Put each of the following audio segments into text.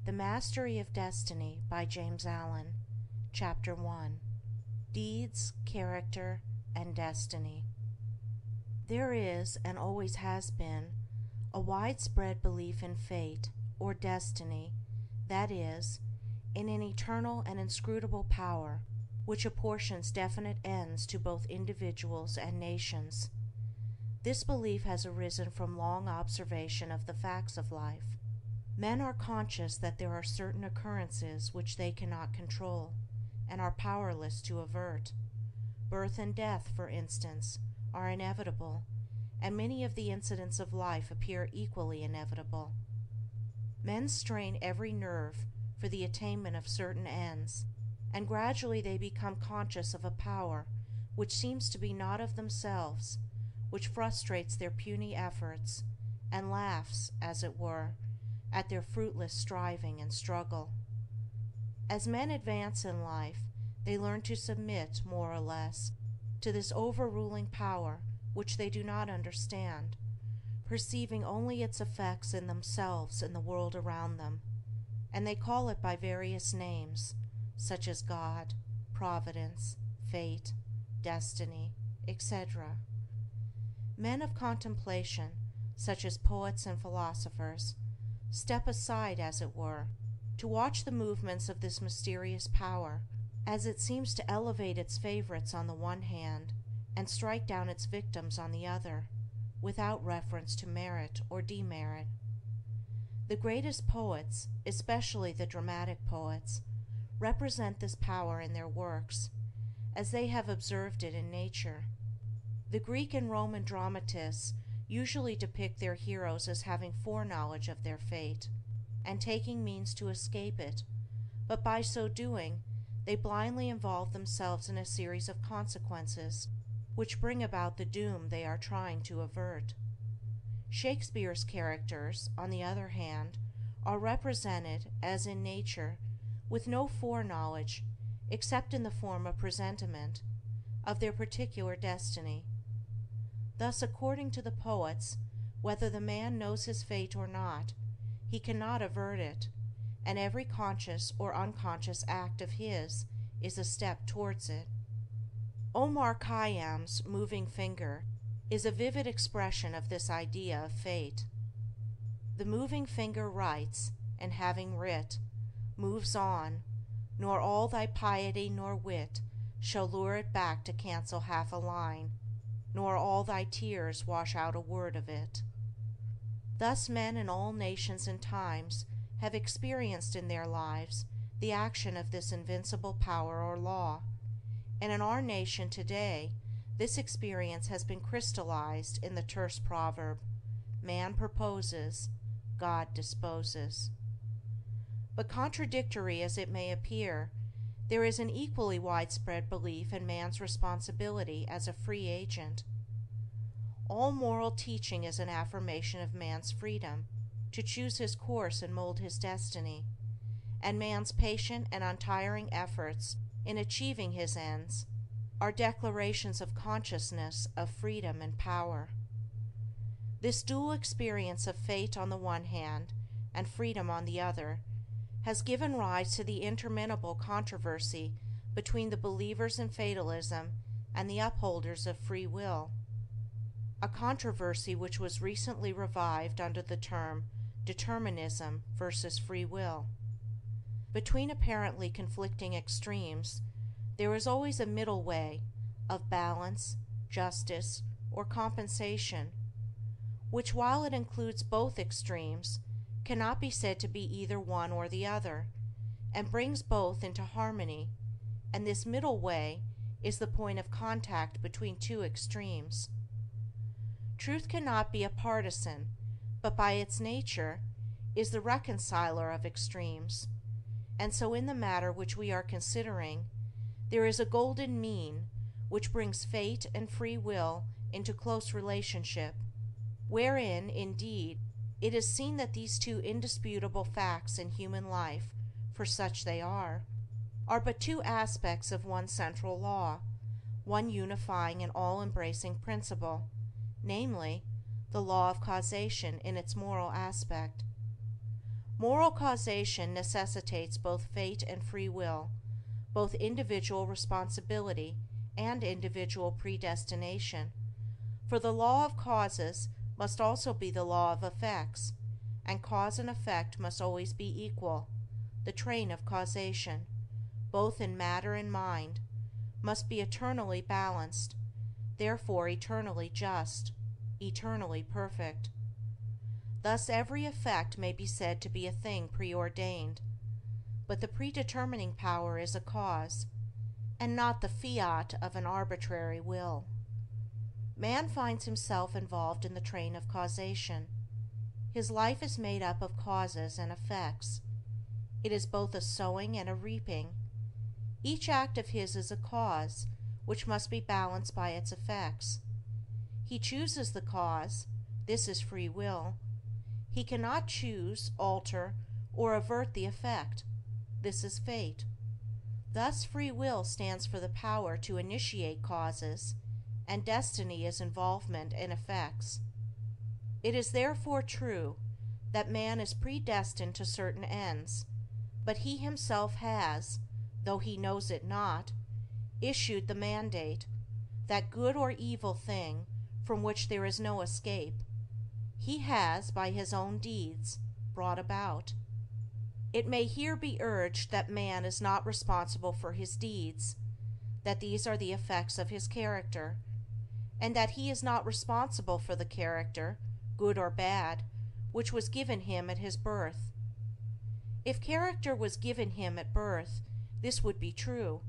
The Mastery of Destiny by James Allen. Chapter 1. Deeds, Character, and Destiny. There is, and always has been, a widespread belief in fate, or destiny, that is, in an eternal and inscrutable power, which apportions definite ends to both individuals and nations. This belief has arisen from long observation of the facts of life. Men are conscious that there are certain occurrences which they cannot control, and are powerless to avert. Birth and death, for instance, are inevitable, and many of the incidents of life appear equally inevitable. Men strain every nerve for the attainment of certain ends, and gradually they become conscious of a power which seems to be not of themselves, which frustrates their puny efforts, and laughs, as it were, at their fruitless striving and struggle. As men advance in life, they learn to submit, more or less, to this overruling power which they do not understand, perceiving only its effects in themselves and the world around them, and they call it by various names, such as God, Providence, Fate, Destiny, etc. Men of contemplation, such as poets and philosophers, step aside, as it were, to watch the movements of this mysterious power, as it seems to elevate its favorites on the one hand and strike down its victims on the other, without reference to merit or demerit. The greatest poets, especially the dramatic poets, represent this power in their works, as they have observed it in nature. The Greek and Roman dramatists usually depict their heroes as having foreknowledge of their fate, and taking means to escape it, but by so doing they blindly involve themselves in a series of consequences which bring about the doom they are trying to avert. Shakespeare's characters, on the other hand, are represented, as in nature, with no foreknowledge, except in the form of presentiment, of their particular destiny. Thus, according to the poets, whether the man knows his fate or not, he cannot avert it, and every conscious or unconscious act of his is a step towards it. Omar Khayyam's moving finger is a vivid expression of this idea of fate. The moving finger writes, and having writ, moves on, nor all thy piety nor wit shall lure it back to cancel half a line, nor all thy tears wash out a word of it. Thus men in all nations and times have experienced in their lives the action of this invincible power or law, and in our nation today this experience has been crystallized in the terse proverb, "Man proposes, God disposes." But contradictory as it may appear, there is an equally widespread belief in man's responsibility as a free agent. All moral teaching is an affirmation of man's freedom to choose his course and mold his destiny, and man's patient and untiring efforts in achieving his ends are declarations of consciousness of freedom and power. This dual experience of fate on the one hand and freedom on the other has given rise to the interminable controversy between the believers in fatalism and the upholders of free will, a controversy which was recently revived under the term determinism versus free will. Between apparently conflicting extremes, there is always a middle way of balance, justice, or compensation, which, while it includes both extremes, cannot be said to be either one or the other, and brings both into harmony, and this middle way is the point of contact between two extremes. Truth cannot be a partisan, but by its nature is the reconciler of extremes, and so in the matter which we are considering, there is a golden mean which brings fate and free will into close relationship, wherein, indeed, it is seen that these two indisputable facts in human life, for such they are but two aspects of one central law, one unifying and all-embracing principle, namely, the law of causation in its moral aspect. Moral causation necessitates both fate and free will, both individual responsibility and individual predestination, for the law of causes must also be the law of effects, and cause and effect must always be equal. The train of causation, both in matter and mind, must be eternally balanced, therefore eternally just, eternally perfect. Thus every effect may be said to be a thing preordained, but the predetermining power is a cause, and not the fiat of an arbitrary will. Man finds himself involved in the train of causation. His life is made up of causes and effects. It is both a sowing and a reaping. Each act of his is a cause, which must be balanced by its effects. He chooses the cause, this is free will. He cannot choose, alter, or avert the effect, this is fate. Thus free will stands for the power to initiate causes, and destiny is involvement in effects. It is therefore true that man is predestined to certain ends, but he himself has, though he knows it not, issued the mandate, that good or evil thing from which there is no escape, he has, by his own deeds, brought about. It may here be urged that man is not responsible for his deeds, that these are the effects of his character, and that he is not responsible for the character, good or bad, which was given him at his birth. If character was given him at birth, this would be true,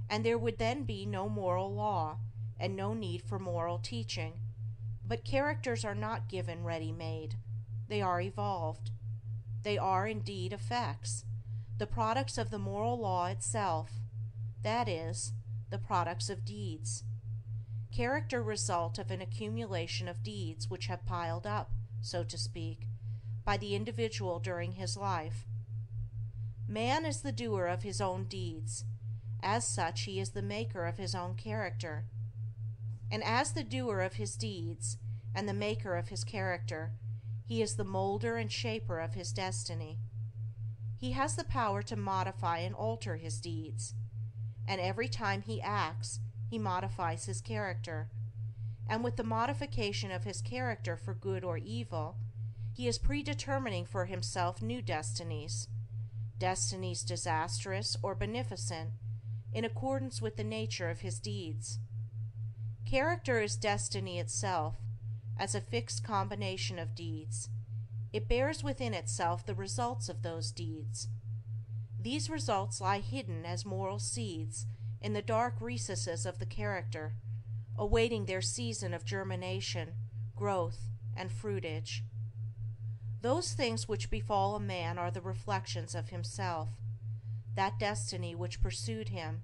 and there would then be no moral law, and no need for moral teaching. But characters are not given ready-made, they are evolved. They are indeed effects, the products of the moral law itself, that is, the products of deeds. Character result of an accumulation of deeds which have piled up, so to speak, by the individual during his life. Man is the doer of his own deeds, as such he is the maker of his own character. And as the doer of his deeds, and the maker of his character, he is the molder and shaper of his destiny. He has the power to modify and alter his deeds, and every time he acts, he modifies his character, and with the modification of his character for good or evil, he is predetermining for himself new destinies, destinies disastrous or beneficent, in accordance with the nature of his deeds. Character is destiny itself, as a fixed combination of deeds. It bears within itself the results of those deeds. These results lie hidden as moral seeds in the dark recesses of the character, awaiting their season of germination, growth, and fruitage. Those things which befall a man are the reflections of himself, that destiny which pursued him,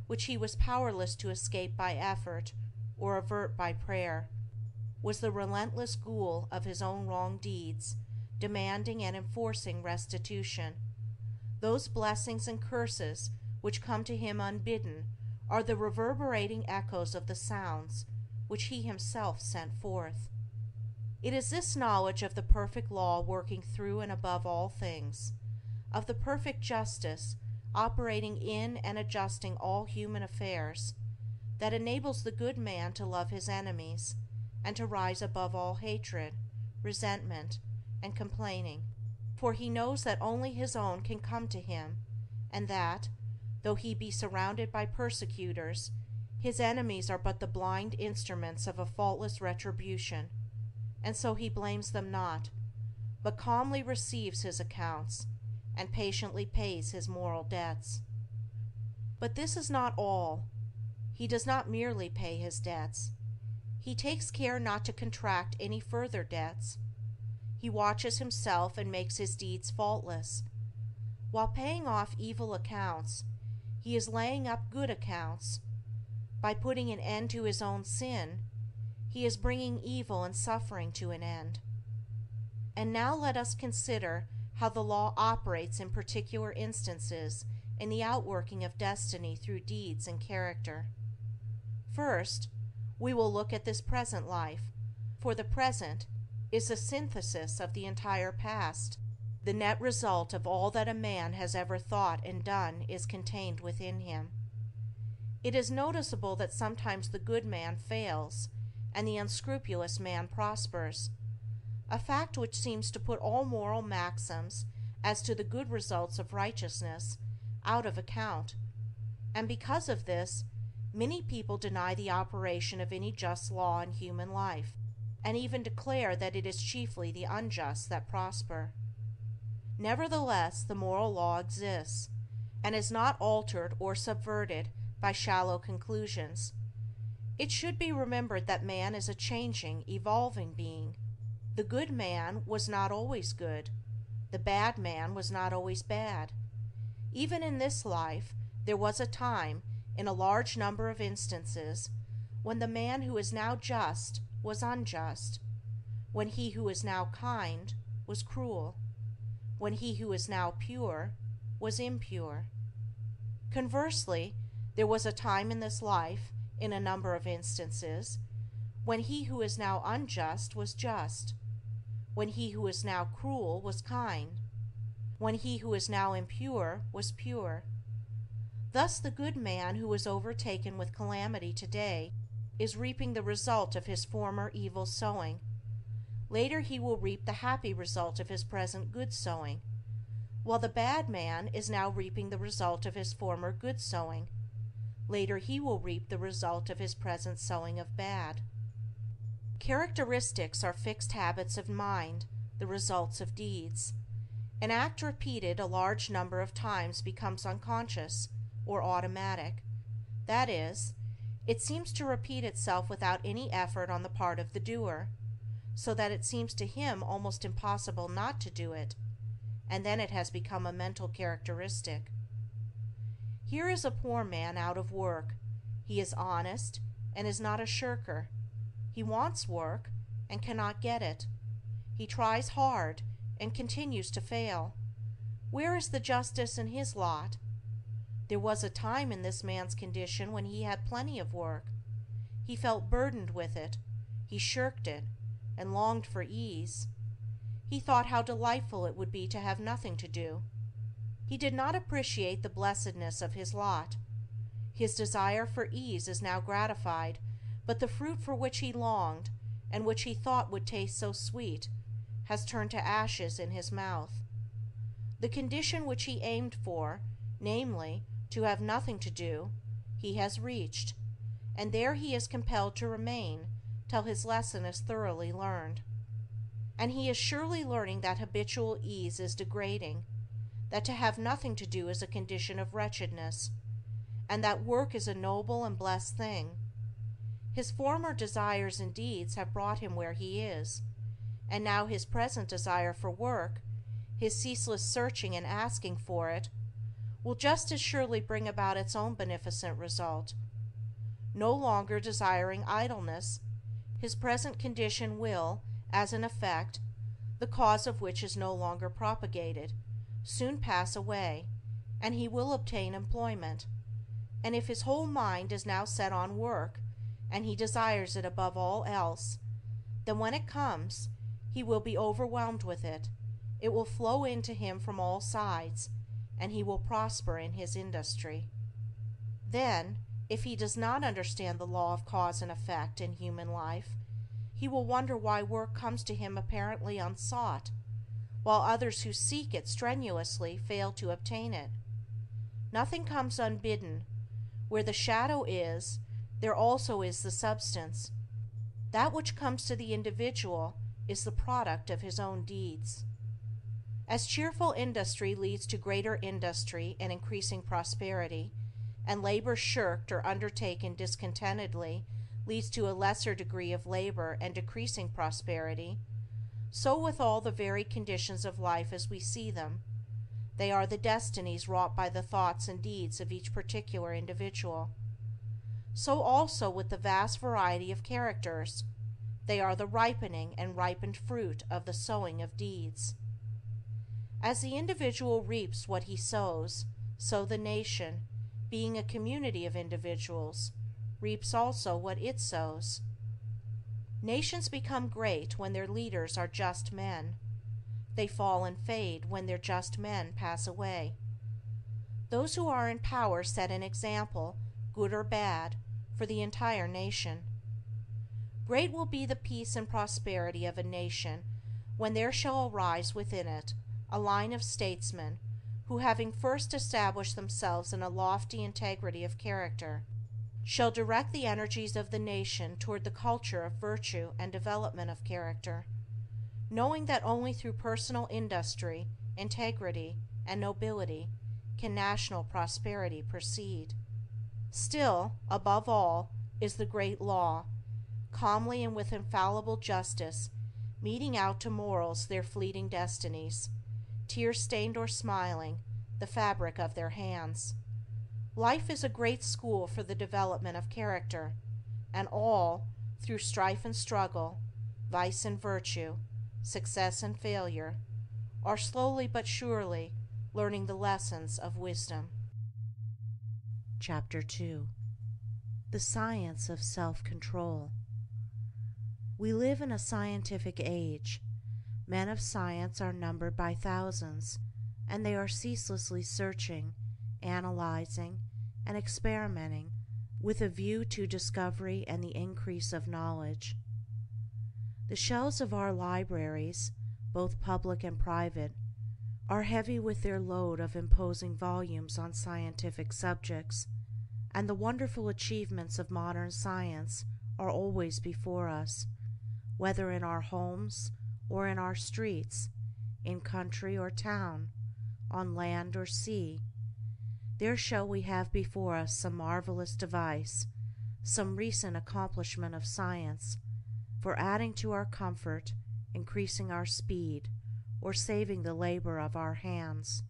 which he was powerless to escape by effort or avert by prayer, was the relentless ghoul of his own wrong deeds, demanding and enforcing restitution. Those blessings and curses which come to him unbidden are the reverberating echoes of the sounds which he himself sent forth. It is this knowledge of the perfect law working through and above all things, of the perfect justice operating in and adjusting all human affairs, that enables the good man to love his enemies, and to rise above all hatred, resentment, and complaining, for he knows that only his own can come to him, and that, though he be surrounded by persecutors, his enemies are but the blind instruments of a faultless retribution, and so he blames them not, but calmly receives his accounts, and patiently pays his moral debts. But this is not all. He does not merely pay his debts. He takes care not to contract any further debts. He watches himself and makes his deeds faultless. While paying off evil accounts, he is laying up good accounts. By putting an end to his own sin, he is bringing evil and suffering to an end. And now let us consider how the law operates in particular instances in the outworking of destiny through deeds and character. First, we will look at this present life, for the present is the synthesis of the entire past. The net result of all that a man has ever thought and done is contained within him. It is noticeable that sometimes the good man fails and the unscrupulous man prospers, a fact which seems to put all moral maxims as to the good results of righteousness out of account, and because of this many people deny the operation of any just law in human life, and even declare that it is chiefly the unjust that prosper. Nevertheless, the moral law exists, and is not altered or subverted by shallow conclusions. It should be remembered that man is a changing, evolving being. The good man was not always good. The bad man was not always bad. Even in this life, there was a time, in a large number of instances, when the man who is now just was unjust, when he who is now kind was cruel, when he who is now pure was impure. Conversely, there was a time in this life, in a number of instances, when he who is now unjust was just, when he who is now cruel was kind, when he who is now impure was pure. Thus the good man who is overtaken with calamity today is reaping the result of his former evil sowing. Later he will reap the happy result of his present good sowing, while the bad man is now reaping the result of his former good sowing. Later he will reap the result of his present sowing of bad. Characteristics are fixed habits of mind, the results of deeds. An act repeated a large number of times becomes unconscious, or automatic. That is, it seems to repeat itself without any effort on the part of the doer, so that it seems to him almost impossible not to do it, and then it has become a mental characteristic. Here is a poor man out of work. He is honest and is not a shirker. He wants work and cannot get it. He tries hard and continues to fail. Where is the justice in his lot? There was a time in this man's condition when he had plenty of work. He felt burdened with it. He shirked it and longed for ease. He thought how delightful it would be to have nothing to do. He did not appreciate the blessedness of his lot. His desire for ease is now gratified, but the fruit for which he longed, and which he thought would taste so sweet, has turned to ashes in his mouth. The condition which he aimed for, namely, to have nothing to do, he has reached, and there he is compelled to remain till his lesson is thoroughly learned. And he is surely learning that habitual ease is degrading, that to have nothing to do is a condition of wretchedness, and that work is a noble and blessed thing. His former desires and deeds have brought him where he is, and now his present desire for work, his ceaseless searching and asking for it, will just as surely bring about its own beneficent result. No longer desiring idleness, his present condition will, as an effect, the cause of which is no longer propagated, soon pass away, and he will obtain employment. And if his whole mind is now set on work, and he desires it above all else, then when it comes, he will be overwhelmed with it. It will flow into him from all sides, and he will prosper in his industry. Then, if he does not understand the law of cause and effect in human life, he will wonder why work comes to him apparently unsought, while others who seek it strenuously fail to obtain it. Nothing comes unbidden. Where the shadow is, there also is the substance. That which comes to the individual is the product of his own deeds. As cheerful industry leads to greater industry and increasing prosperity, and labor shirked or undertaken discontentedly leads to a lesser degree of labor and decreasing prosperity, so with all the varied conditions of life as we see them. They are the destinies wrought by the thoughts and deeds of each particular individual. So also with the vast variety of characters. They are the ripening and ripened fruit of the sowing of deeds. As the individual reaps what he sows, so the nation, being a community of individuals, reaps also what it sows. Nations become great when their leaders are just men. They fall and fade when their just men pass away. Those who are in power set an example, good or bad, for the entire nation. Great will be the peace and prosperity of a nation when there shall arise within it a line of statesmen who, having first established themselves in a lofty integrity of character, shall direct the energies of the nation toward the culture of virtue and development of character, knowing that only through personal industry, integrity, and nobility can national prosperity proceed. Still, above all, is the great law, calmly and with infallible justice, meting out to mortals their fleeting destinies, tear-stained or smiling, the fabric of their hands. Life is a great school for the development of character, and all, through strife and struggle, vice and virtue, success and failure, are slowly but surely learning the lessons of wisdom. Chapter 2. The Science of Self-Control. We live in a scientific age. Men of science are numbered by thousands, and they are ceaselessly searching, analyzing, and experimenting with a view to discovery and the increase of knowledge. The shelves of our libraries, both public and private, are heavy with their load of imposing volumes on scientific subjects, and the wonderful achievements of modern science are always before us, whether in our homes or in our streets, in country or town, on land or sea. There shall we have before us some marvelous device, some recent accomplishment of science, for adding to our comfort, increasing our speed, or saving the labor of our hands.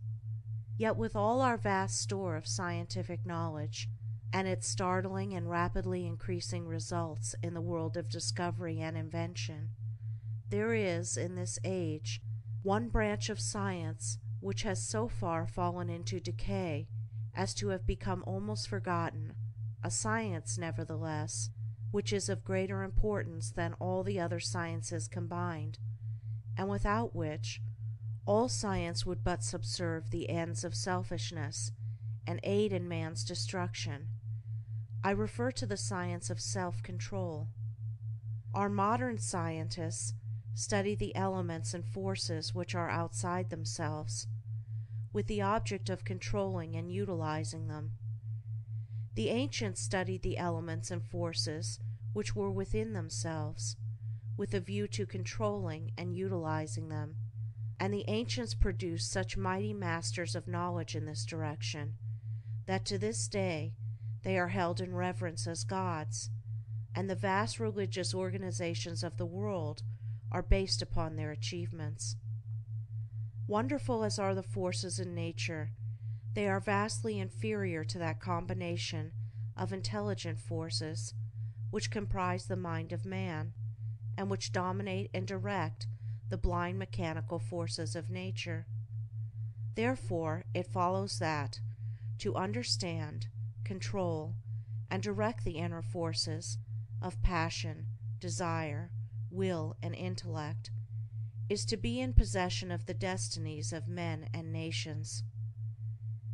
Yet with all our vast store of scientific knowledge, and its startling and rapidly increasing results in the world of discovery and invention, there is, in this age, one branch of science which has so far fallen into decay as to have become almost forgotten, a science, nevertheless, which is of greater importance than all the other sciences combined, and without which all science would but subserve the ends of selfishness and aid in man's destruction. I refer to the science of self-control. Our modern scientists study the elements and forces which are outside themselves, with the object of controlling and utilizing them. The ancients studied the elements and forces which were within themselves, with a view to controlling and utilizing them, and the ancients produced such mighty masters of knowledge in this direction that to this day they are held in reverence as gods, and the vast religious organizations of the world are based upon their achievements. Wonderful as are the forces in nature, they are vastly inferior to that combination of intelligent forces which comprise the mind of man, and which dominate and direct the blind mechanical forces of nature. Therefore it follows that, to understand, control, and direct the inner forces of passion, desire, will, and intellect, is to be in possession of the destinies of men and nations.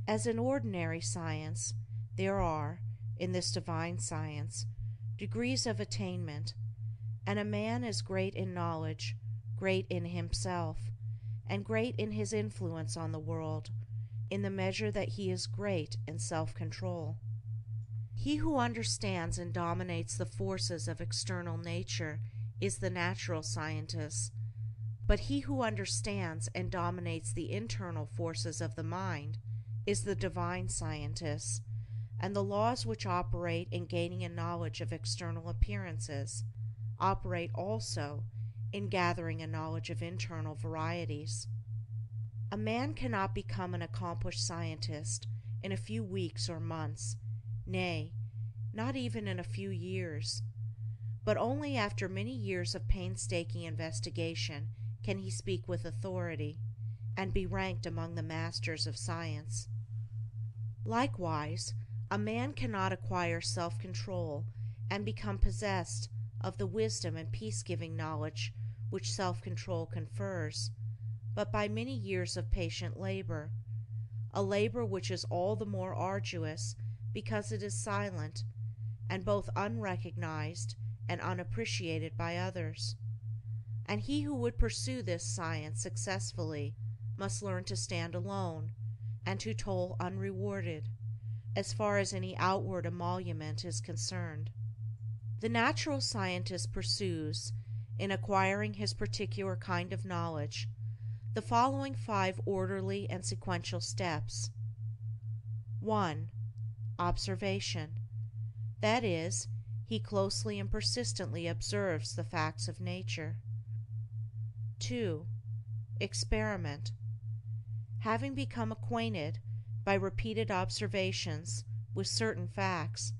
As in ordinary science, there are, in this divine science, degrees of attainment, and a man is great in knowledge, great in himself, and great in his influence on the world, in the measure that he is great in self-control. He who understands and dominates the forces of external nature is the natural scientist, but he who understands and dominates the internal forces of the mind is the divine scientist, and the laws which operate in gaining a knowledge of external appearances operate also in gathering a knowledge of internal varieties. A man cannot become an accomplished scientist in a few weeks or months, nay, not even in a few years, but only after many years of painstaking investigation can he speak with authority, and be ranked among the masters of science. Likewise, a man cannot acquire self-control and become possessed of the wisdom and peace-giving knowledge which self-control confers, but by many years of patient labor, a labor which is all the more arduous because it is silent, and both unrecognized and unappreciated by others. And he who would pursue this science successfully must learn to stand alone, and to toil unrewarded, as far as any outward emolument is concerned. The natural scientist pursues, in acquiring his particular kind of knowledge, the following 5 orderly and sequential steps. 1. Observation. That is, he closely and persistently observes the facts of nature. 2. Experiment. Having become acquainted, by repeated observations, with certain facts,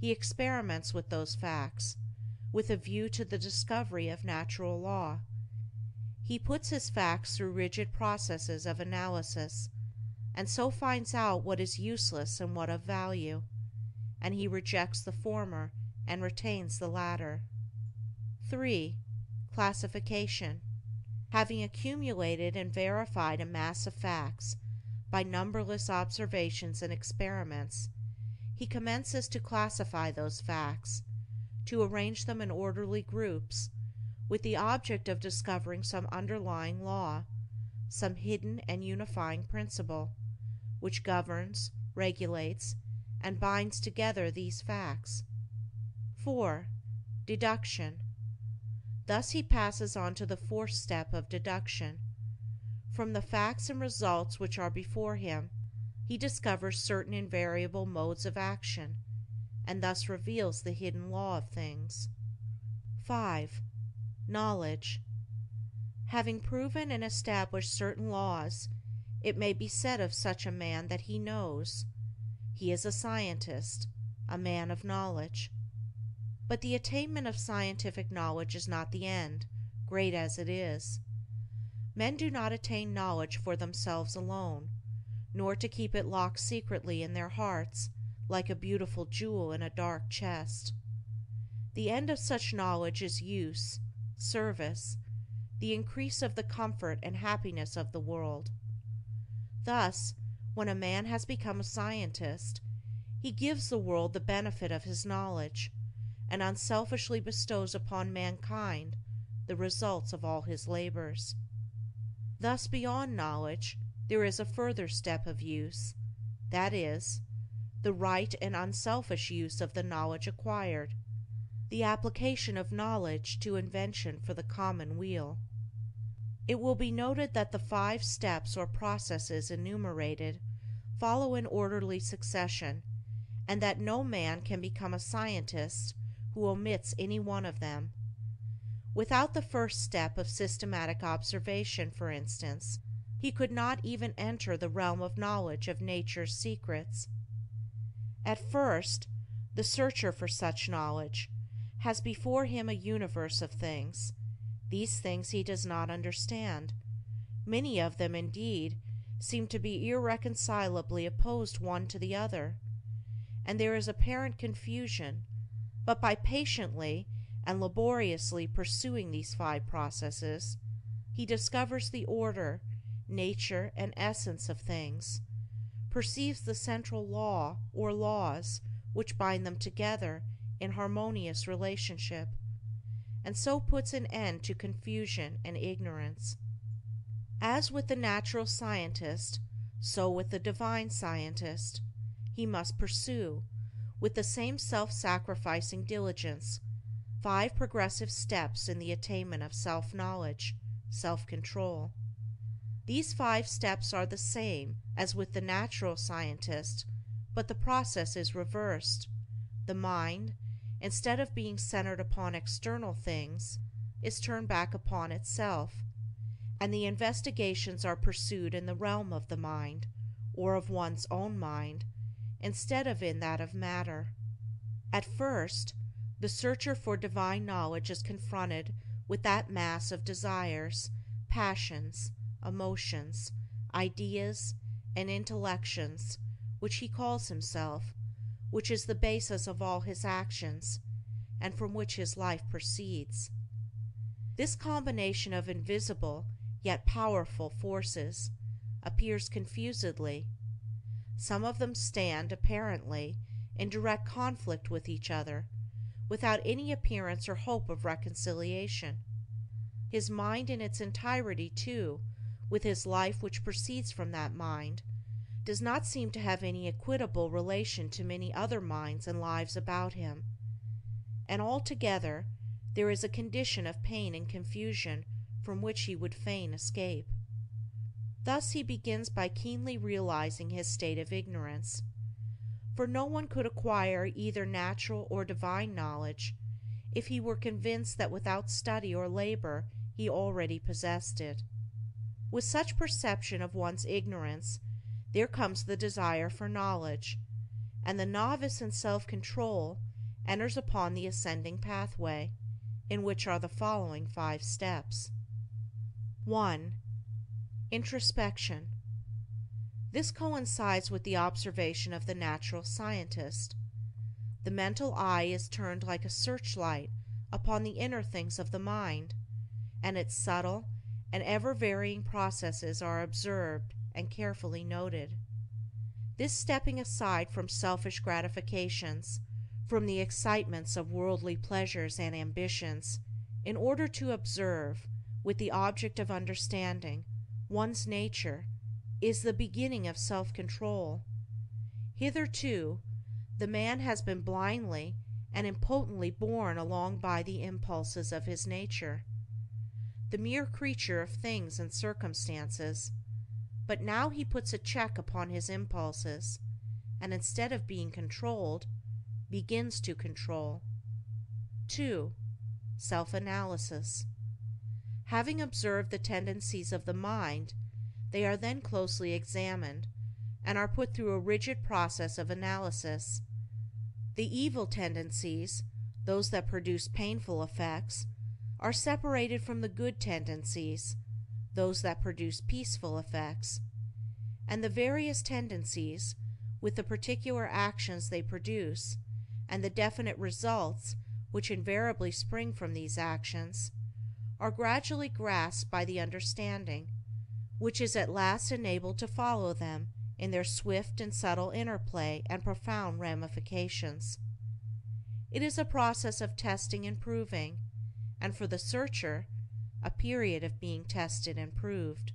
he experiments with those facts, with a view to the discovery of natural law. He puts his facts through rigid processes of analysis, and so finds out what is useless and what of value, and he rejects the former and retains the latter. 3. Classification. Having accumulated and verified a mass of facts by numberless observations and experiments, he commences to classify those facts, to arrange them in orderly groups, with the object of discovering some underlying law, some hidden and unifying principle, which governs, regulates, and binds together these facts. 4. Deduction. Thus he passes on to the 4th step of deduction. From the facts and results which are before him, he discovers certain invariable modes of action, and thus reveals the hidden law of things. 5. Knowledge. Having proven and established certain laws, it may be said of such a man that he knows. He is a scientist, a man of knowledge. But the attainment of scientific knowledge is not the end, great as it is. Men do not attain knowledge for themselves alone, nor to keep it locked secretly in their hearts like a beautiful jewel in a dark chest. The end of such knowledge is use, service, the increase of the comfort and happiness of the world. Thus, when a man has become a scientist, he gives the world the benefit of his knowledge, and unselfishly bestows upon mankind the results of all his labors. Thus, beyond knowledge, there is a further step of use, that is, the right and unselfish use of the knowledge acquired, the application of knowledge to invention for the common weal. It will be noted that the 5 steps or processes enumerated follow in orderly succession, and that no man can become a scientist who omits any one of them. Without the 1st step of systematic observation, for instance, he could not even enter the realm of knowledge of nature's secrets. At first, the searcher for such knowledge has before him a universe of things. These things he does not understand. Many of them, indeed, seem to be irreconcilably opposed one to the other, and there is apparent confusion. But by patiently and laboriously pursuing these 5 processes, he discovers the order, nature, and essence of things, perceives the central law or laws which bind them together in harmonious relationship, and so puts an end to confusion and ignorance. As with the natural scientist, so with the divine scientist, he must pursue, with the same self-sacrificing diligence, 5 progressive steps in the attainment of self-knowledge, self-control. These 5 steps are the same as with the natural scientist, but the process is reversed. The mind, instead of being centered upon external things, is turned back upon itself, and the investigations are pursued in the realm of the mind, or of one's own mind, instead of in that of matter. At first, the searcher for divine knowledge is confronted with that mass of desires, passions, emotions, ideas, and intellections which he calls himself, which is the basis of all his actions, and from which his life proceeds. This combination of invisible yet powerful forces, appears confusedly. Some of them stand, apparently, in direct conflict with each other, without any appearance or hope of reconciliation. His mind in its entirety, too, with his life which proceeds from that mind, does not seem to have any equitable relation to many other minds and lives about him, and altogether there is a condition of pain and confusion from which he would fain escape. Thus he begins by keenly realizing his state of ignorance, for no one could acquire either natural or divine knowledge if he were convinced that without study or labor he already possessed it. With such perception of one's ignorance there comes the desire for knowledge, and the novice in self-control enters upon the ascending pathway, in which are the following 5 steps. 1. Introspection. This coincides with the observation of the natural scientist. The mental eye is turned like a searchlight upon the inner things of the mind, and its subtle and ever-varying processes are observed and carefully noted. This stepping aside from selfish gratifications, from the excitements of worldly pleasures and ambitions, in order to observe, with the object of understanding, one's nature, is the beginning of self-control. Hitherto, the man has been blindly and impotently borne along by the impulses of his nature, the mere creature of things and circumstances, but now he puts a check upon his impulses, and instead of being controlled, begins to control. 2. Self-analysis. Having observed the tendencies of the mind, they are then closely examined, and are put through a rigid process of analysis. The evil tendencies, those that produce painful effects, are separated from the good tendencies, those that produce peaceful effects, and the various tendencies, with the particular actions they produce, and the definite results which invariably spring from these actions, are gradually grasped by the understanding, which is at last enabled to follow them in their swift and subtle interplay and profound ramifications. It is a process of testing and proving, and for the searcher, a period of being tested and proved.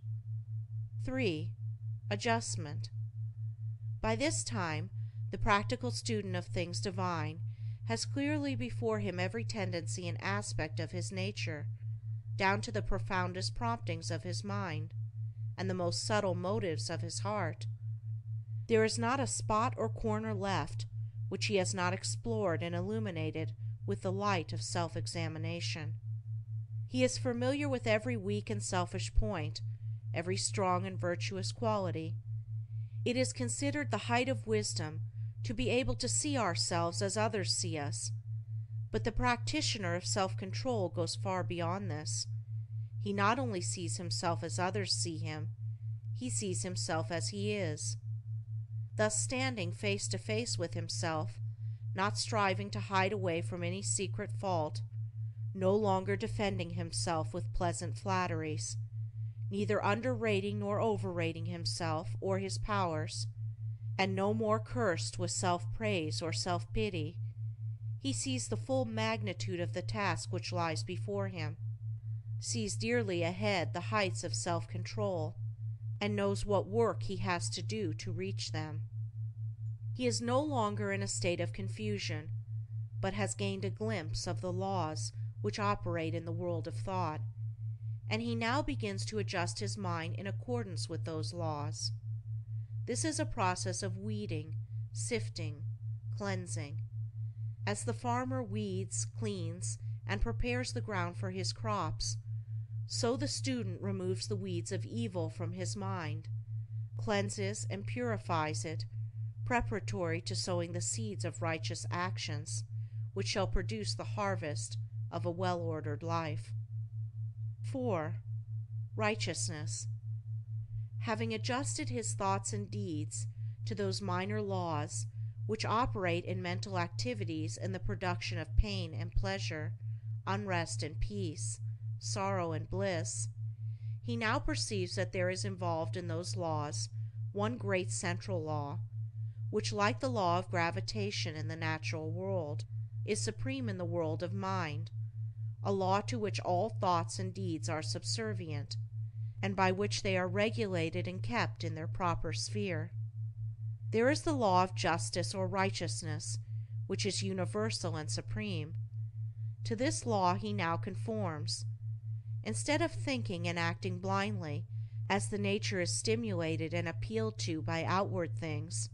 3. Adjustment. By this time, the practical student of things divine has clearly before him every tendency and aspect of his nature, down to the profoundest promptings of his mind, and the most subtle motives of his heart. There is not a spot or corner left which he has not explored and illuminated with the light of self-examination. He is familiar with every weak and selfish point, every strong and virtuous quality. It is considered the height of wisdom to be able to see ourselves as others see us, but the practitioner of self-control goes far beyond this. He not only sees himself as others see him, he sees himself as he is. Thus standing face to face with himself, not striving to hide away from any secret fault, no longer defending himself with pleasant flatteries, neither underrating nor overrating himself or his powers, and no more cursed with self-praise or self-pity, he sees the full magnitude of the task which lies before him, sees dearly ahead the heights of self-control, and knows what work he has to do to reach them. He is no longer in a state of confusion, but has gained a glimpse of the laws which operate in the world of thought, and he now begins to adjust his mind in accordance with those laws. This is a process of weeding, sifting, cleansing. As the farmer weeds, cleans, and prepares the ground for his crops, so the student removes the weeds of evil from his mind, cleanses and purifies it, preparatory to sowing the seeds of righteous actions, which shall produce the harvest of a well-ordered life. 4. Righteousness. Having adjusted his thoughts and deeds to those minor laws which operate in mental activities in the production of pain and pleasure, unrest and peace, sorrow and bliss, He now perceives that there is involved in those laws one great central law, which, like the law of gravitation in the natural world, is supreme in the world of mind, a law to which all thoughts and deeds are subservient, and by which they are regulated and kept in their proper sphere. There is the law of justice or righteousness, which is universal and supreme. To this law he now conforms. Instead of thinking and acting blindly, as the nature is stimulated and appealed to by outward things,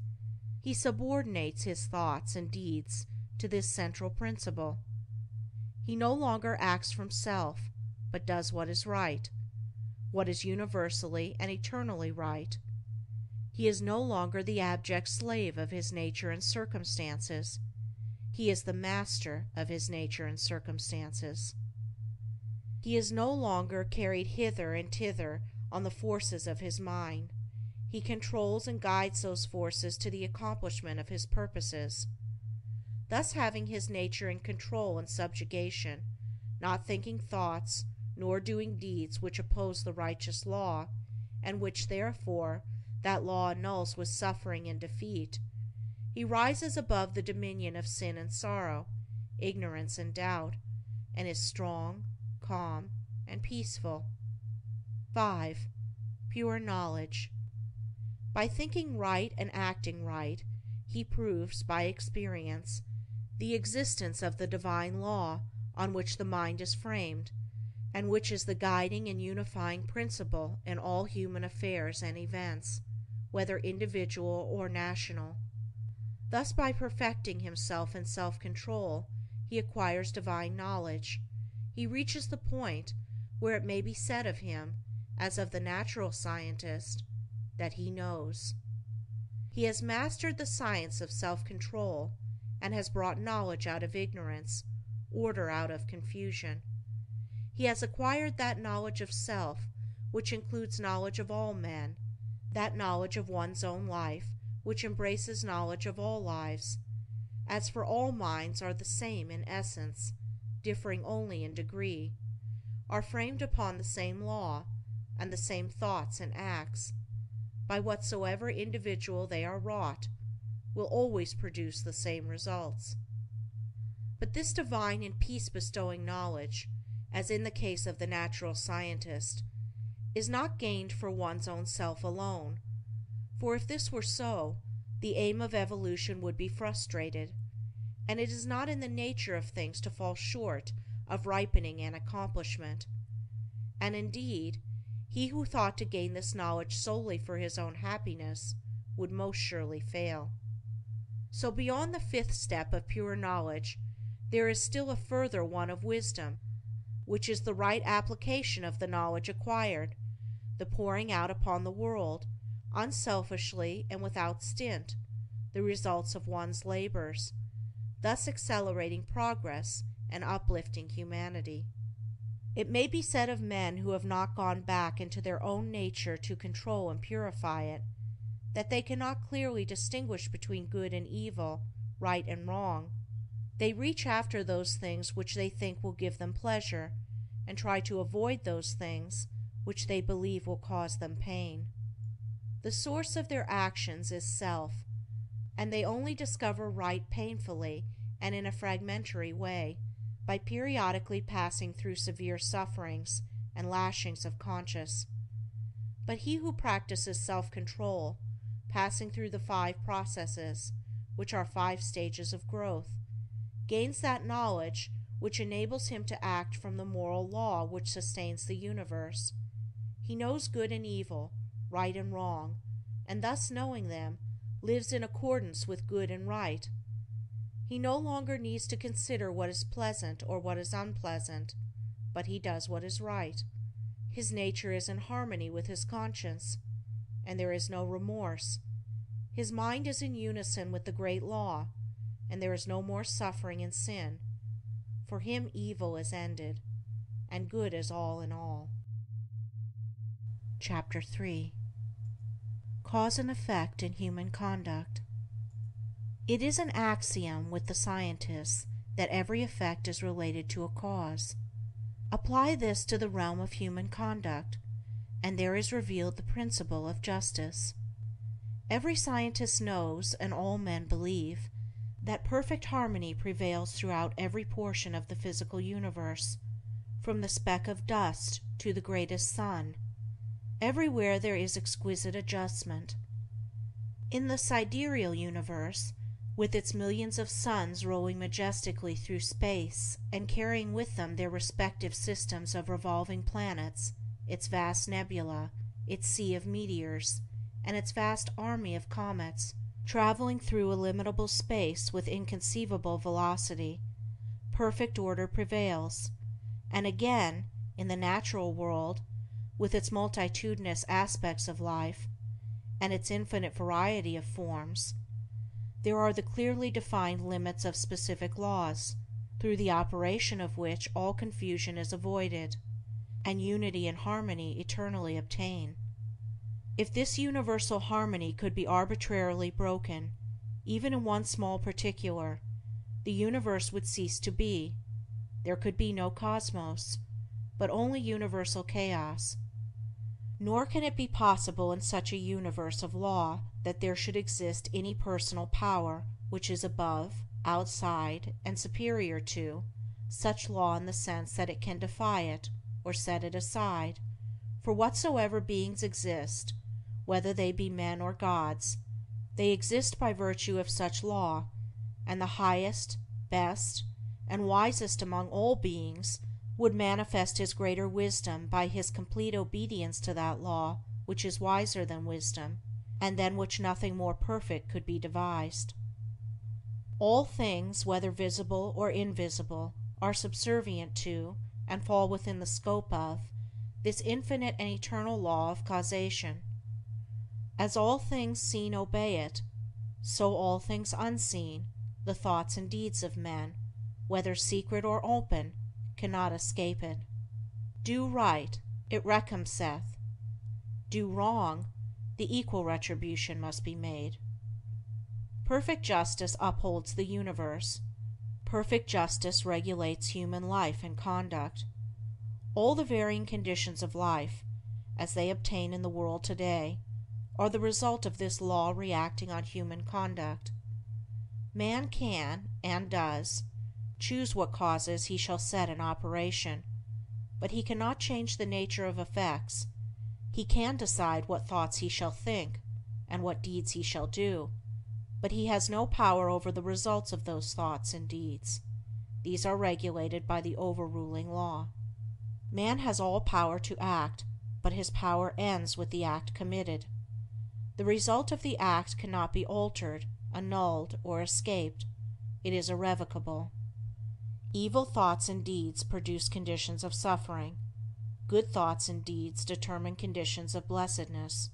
he subordinates his thoughts and deeds to this central principle. He no longer acts from self, but does what is right, what is universally and eternally right. He is no longer the abject slave of his nature and circumstances. He is the master of his nature and circumstances. He is no longer carried hither and thither on the forces of his mind. He controls and guides those forces to the accomplishment of his purposes. Thus, having his nature in control and subjugation, not thinking thoughts, nor doing deeds which oppose the righteous law, and which, therefore, that law annuls with suffering and defeat, he rises above the dominion of sin and sorrow, ignorance and doubt, and is strong, calm, and peaceful. 5. Pure knowledge. By thinking right and acting right, he proves, by experience, the existence of the divine law on which the mind is framed, and which is the guiding and unifying principle in all human affairs and events, whether individual or national. Thus, by perfecting himself in self-control, he acquires divine knowledge. He reaches the point where it may be said of him, as of the natural scientist, that he knows. He has mastered the science of self-control, and has brought knowledge out of ignorance, order out of confusion. He has acquired that knowledge of self which includes knowledge of all men, that knowledge of one's own life which embraces knowledge of all lives. As for all minds are the same in essence, differing only in degree, are framed upon the same law, and the same thoughts and acts, by whatsoever individual they are wrought, will always produce the same results. But this divine and peace-bestowing knowledge, as in the case of the natural scientist, is not gained for one's own self alone, for if this were so, the aim of evolution would be frustrated, and it is not in the nature of things to fall short of ripening and accomplishment. And indeed, he who thought to gain this knowledge solely for his own happiness would most surely fail. So beyond the 5th step of pure knowledge, there is still a further one of wisdom, which is the right application of the knowledge acquired, the pouring out upon the world, unselfishly and without stint, the results of one's labors, thus accelerating progress and uplifting humanity. It may be said of men who have not gone back into their own nature to control and purify it, that they cannot clearly distinguish between good and evil, right and wrong. They reach after those things which they think will give them pleasure, and try to avoid those things which they believe will cause them pain. The source of their actions is self, and they only discover right painfully and in a fragmentary way, by periodically passing through severe sufferings and lashings of conscience. But he who practices self-control, passing through the 5 processes, which are 5 stages of growth, gains that knowledge which enables him to act from the moral law which sustains the universe. He knows good and evil, right and wrong, and thus knowing them, lives in accordance with good and right. He no longer needs to consider what is pleasant or what is unpleasant, but he does what is right. His nature is in harmony with his conscience, and there is no remorse. His mind is in unison with the great law, and there is no more suffering and sin. For him evil is ended, and good is all in all. Chapter 3. Cause and Effect in Human Conduct. It is an axiom with the scientists that every effect is related to a cause. Apply this to the realm of human conduct, and there is revealed the principle of justice. Every scientist knows, and all men believe, that perfect harmony prevails throughout every portion of the physical universe, from the speck of dust to the greatest sun. Everywhere there is exquisite adjustment. In the sidereal universe, with its millions of suns rolling majestically through space and carrying with them their respective systems of revolving planets, its vast nebula, its sea of meteors, and its vast army of comets, traveling through illimitable space with inconceivable velocity, perfect order prevails. And again, in the natural world, with its multitudinous aspects of life, and its infinite variety of forms, there are the clearly defined limits of specific laws, through the operation of which all confusion is avoided, and unity and harmony eternally obtain. If this universal harmony could be arbitrarily broken, even in one small particular, the universe would cease to be. There could be no cosmos, but only universal chaos. Nor can it be possible in such a universe of law that there should exist any personal power which is above, outside, and superior to such law in the sense that it can defy it, or set it aside, for whatsoever beings exist, whether they be men or gods, they exist by virtue of such law, and the highest, best, and wisest among all beings would manifest his greater wisdom by his complete obedience to that law which is wiser than wisdom, and than which nothing more perfect could be devised. All things, whether visible or invisible, are subservient to, and fall within the scope of, this infinite and eternal law of causation. As all things seen obey it, so all things unseen, the thoughts and deeds of men, whether secret or open, cannot escape it. Do right, it recompenseth. Do wrong, the equal retribution must be made. Perfect justice upholds the universe. Perfect justice regulates human life and conduct. All the varying conditions of life, as they obtain in the world today, are the result of this law reacting on human conduct. Man can, and does, choose what causes he shall set in operation, but he cannot change the nature of effects. He can decide what thoughts he shall think, and what deeds he shall do, but he has no power over the results of those thoughts and deeds. These are regulated by the overruling law. Man has all power to act, but his power ends with the act committed. The result of the act cannot be altered, annulled, or escaped. It is irrevocable. Evil thoughts and deeds produce conditions of suffering. Good thoughts and deeds determine conditions of blessedness.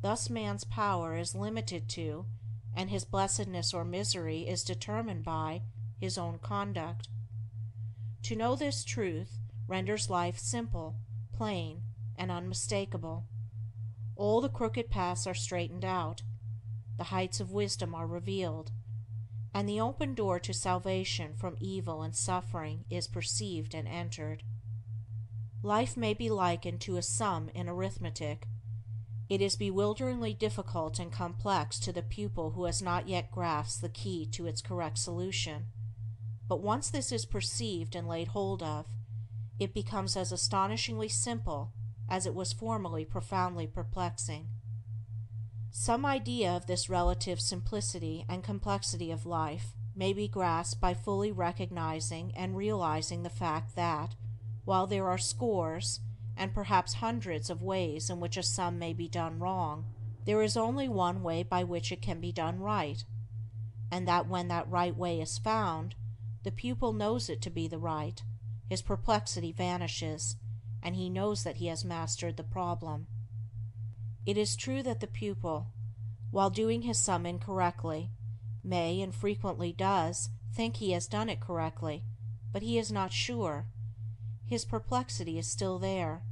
Thus man's power is limited to, and his blessedness or misery is determined by, his own conduct. To know this truth renders life simple, plain, and unmistakable. All the crooked paths are straightened out, the heights of wisdom are revealed, and the open door to salvation from evil and suffering is perceived and entered. Life may be likened to a sum in arithmetic. It is bewilderingly difficult and complex to the pupil who has not yet grasped the key to its correct solution, but once this is perceived and laid hold of, it becomes as astonishingly simple as it was formerly profoundly perplexing. Some idea of this relative simplicity and complexity of life may be grasped by fully recognizing and realizing the fact that, while there are scores, and perhaps hundreds of ways in which a sum may be done wrong, there is only one way by which it can be done right, and that when that right way is found, the pupil knows it to be the right, his perplexity vanishes, and he knows that he has mastered the problem. It is true that the pupil, while doing his sum incorrectly, may, and frequently does, think he has done it correctly, but he is not sure. His perplexity is still there,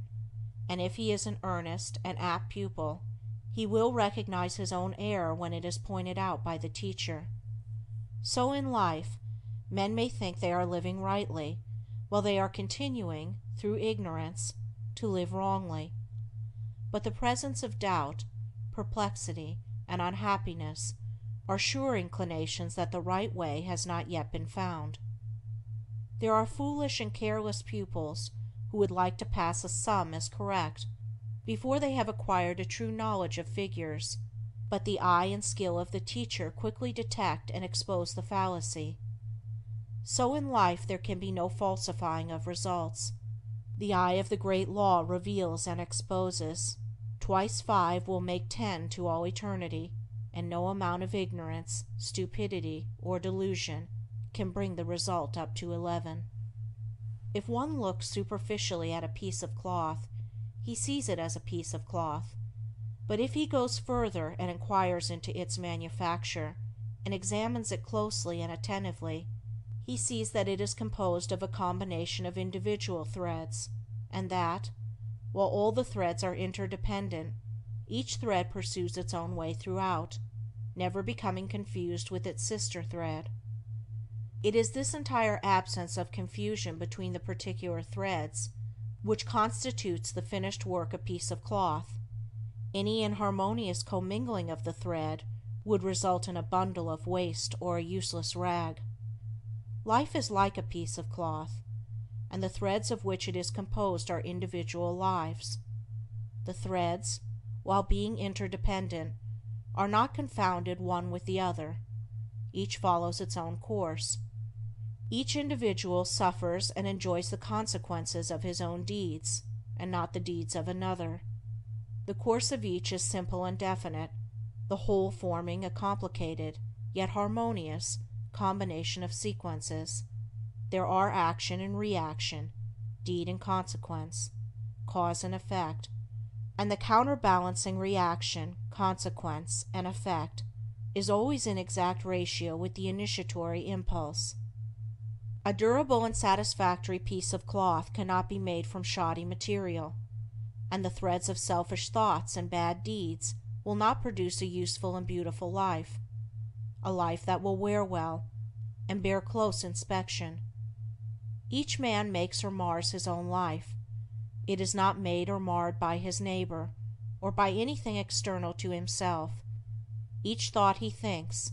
and if he is an earnest and apt pupil, he will recognize his own error when it is pointed out by the teacher. So in life, men may think they are living rightly, while they are continuing, through ignorance, to live wrongly. but the presence of doubt, perplexity, and unhappiness are sure inclinations that the right way has not yet been found. There are foolish and careless pupils who would like to pass a sum as correct before they have acquired a true knowledge of figures, but the eye and skill of the teacher quickly detect and expose the fallacy. So in life there can be no falsifying of results. The eye of the great law reveals and exposes. Twice 5 will make 10 to all eternity, and no amount of ignorance, stupidity, or delusion can bring the result up to 11. If one looks superficially at a piece of cloth, he sees it as a piece of cloth, but if he goes further and inquires into its manufacture, and examines it closely and attentively, he sees that it is composed of a combination of individual threads, and that, while all the threads are interdependent, each thread pursues its own way throughout, never becoming confused with its sister thread. It is this entire absence of confusion between the particular threads which constitutes the finished work a piece of cloth. Any inharmonious commingling of the thread would result in a bundle of waste or a useless rag. Life is like a piece of cloth, and the threads of which it is composed are individual lives. The threads, while being interdependent, are not confounded one with the other. Each follows its own course. Each individual suffers and enjoys the consequences of his own deeds, and not the deeds of another. The course of each is simple and definite, the whole forming a complicated, yet harmonious, combination of sequences. There are action and reaction, deed and consequence, cause and effect, and the counterbalancing reaction, consequence, and effect is always in exact ratio with the initiatory impulse. A durable and satisfactory piece of cloth cannot be made from shoddy material, and the threads of selfish thoughts and bad deeds will not produce a useful and beautiful life, a life that will wear well and bear close inspection. Each man makes or mars his own life. It is not made or marred by his neighbor, or by anything external to himself. Each thought he thinks,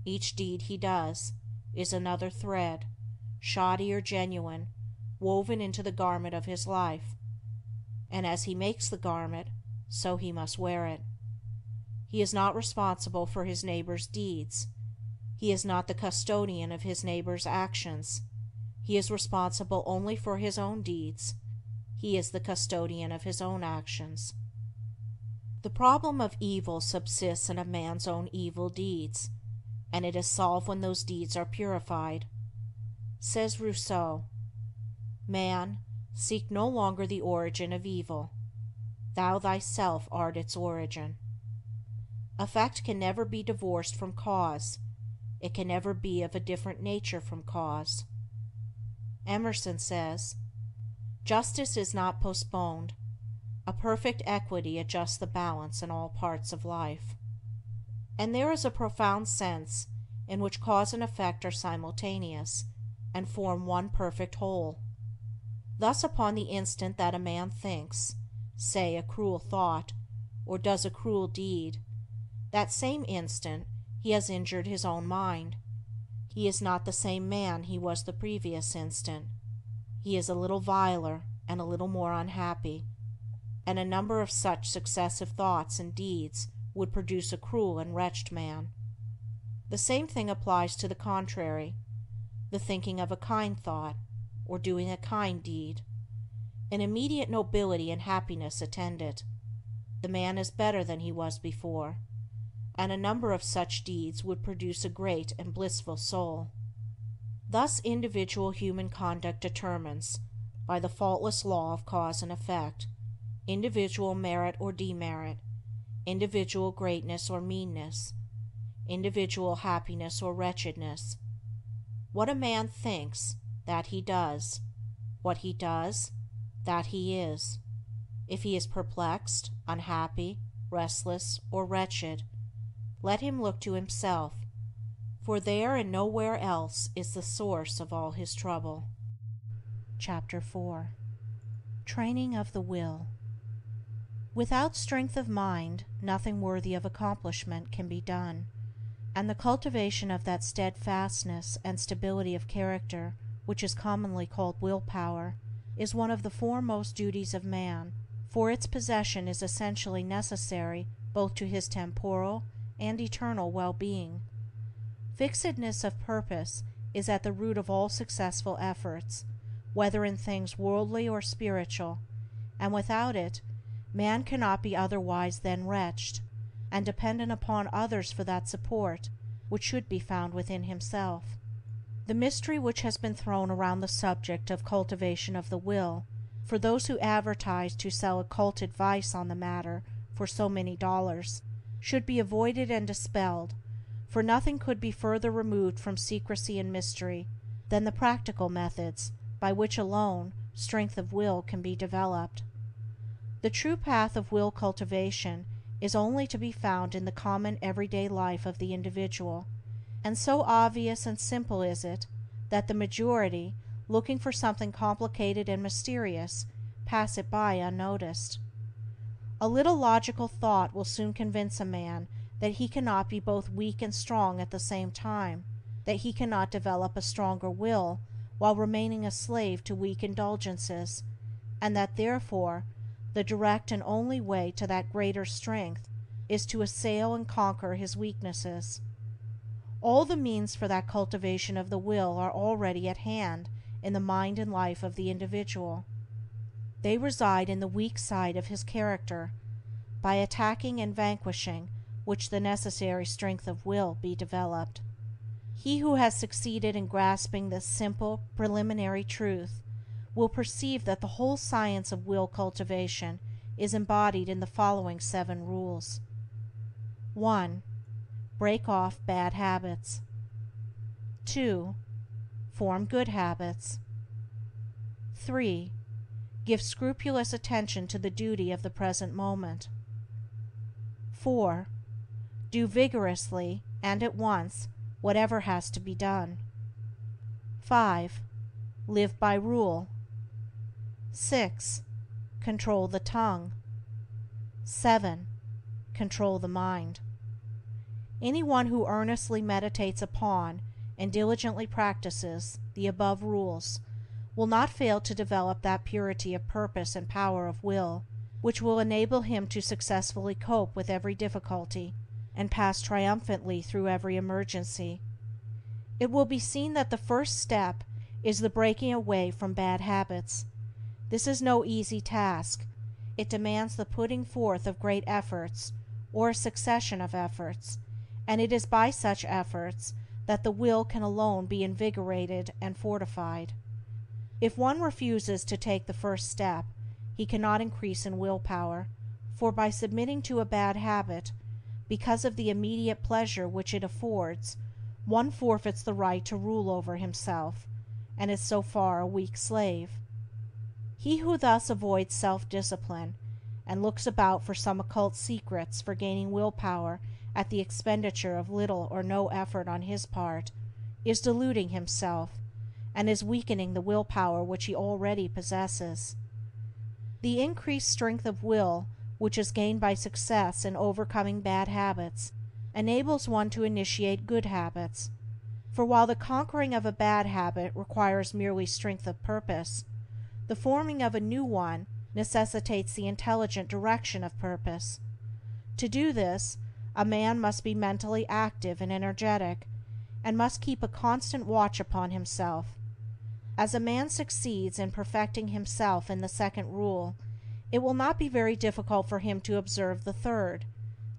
each deed he does, is another thread, shoddy or genuine, woven into the garment of his life, and as he makes the garment, so he must wear it. He is not responsible for his neighbor's deeds. He is not the custodian of his neighbor's actions. He is responsible only for his own deeds. He is the custodian of his own actions. The problem of evil subsists in a man's own evil deeds, and it is solved when those deeds are purified. Says Rousseau, "Man, seek no longer the origin of evil. Thou thyself art its origin." Effect can never be divorced from cause. It can never be of a different nature from cause. Emerson says, "Justice is not postponed. A perfect equity adjusts the balance in all parts of life." And there is a profound sense in which cause and effect are simultaneous, and form one perfect whole. Thus upon the instant that a man thinks, say, a cruel thought, or does a cruel deed, that same instant he has injured his own mind. He is not the same man he was the previous instant. He is a little viler and a little more unhappy, and a number of such successive thoughts and deeds would produce a cruel and wretched man. The same thing applies to the contrary, the thinking of a kind thought, or doing a kind deed. An immediate nobility and happiness attend it. The man is better than he was before, and a number of such deeds would produce a great and blissful soul. Thus individual human conduct determines, by the faultless law of cause and effect, individual merit or demerit, individual greatness or meanness, individual happiness or wretchedness. What a man thinks, that he does. What he does, that he is. If he is perplexed, unhappy, restless, or wretched, let him look to himself, for there and nowhere else is the source of all his trouble. Chapter 4. Training of the Will. Without strength of mind, nothing worthy of accomplishment can be done, and the cultivation of that steadfastness and stability of character which is commonly called will-power is one of the foremost duties of man, for its possession is essentially necessary both to his temporal and eternal well-being. Fixedness of purpose is at the root of all successful efforts, whether in things worldly or spiritual, and without it man cannot be otherwise than wretched, and dependent upon others for that support which should be found within himself. The mystery which has been thrown around the subject of cultivation of the will, for those who advertise to sell occult advice on the matter for so many dollars, should be avoided and dispelled, for nothing could be further removed from secrecy and mystery than the practical methods by which alone strength of will can be developed. The true path of will cultivation is only to be found in the common everyday life of the individual, and so obvious and simple is it that the majority, looking for something complicated and mysterious, pass it by unnoticed. A little logical thought will soon convince a man that he cannot be both weak and strong at the same time, that he cannot develop a stronger will while remaining a slave to weak indulgences, and that therefore the direct and only way to that greater strength is to assail and conquer his weaknesses. All the means for that cultivation of the will are already at hand in the mind and life of the individual. They reside in the weak side of his character, by attacking and vanquishing which the necessary strength of will be developed. He who has succeeded in grasping this simple preliminary truth will perceive that the whole science of will cultivation is embodied in the following 7 rules. 1. Break off bad habits. 2. Form good habits. 3. Give scrupulous attention to the duty of the present moment. 4. Do vigorously and at once whatever has to be done. 5. Live by rule. 6. Control the tongue. 7. Control the mind. Anyone who earnestly meditates upon and diligently practices the above rules will not fail to develop that purity of purpose and power of will which will enable him to successfully cope with every difficulty and pass triumphantly through every emergency. It will be seen that the first step is the breaking away from bad habits. This is no easy task. It demands the putting forth of great efforts, or a succession of efforts, and it is by such efforts that the will can alone be invigorated and fortified. If one refuses to take the first step, he cannot increase in will power, for by submitting to a bad habit, because of the immediate pleasure which it affords, one forfeits the right to rule over himself, and is so far a weak slave. He who thus avoids self-discipline, and looks about for some occult secrets for gaining will power at the expenditure of little or no effort on his part, is deluding himself, and is weakening the will power which he already possesses. The increased strength of will which is gained by success in overcoming bad habits enables one to initiate good habits, for while the conquering of a bad habit requires merely strength of purpose, the forming of a new one necessitates the intelligent direction of purpose. To do this, a man must be mentally active and energetic, and must keep a constant watch upon himself. As a man succeeds in perfecting himself in the second rule, it will not be very difficult for him to observe the third,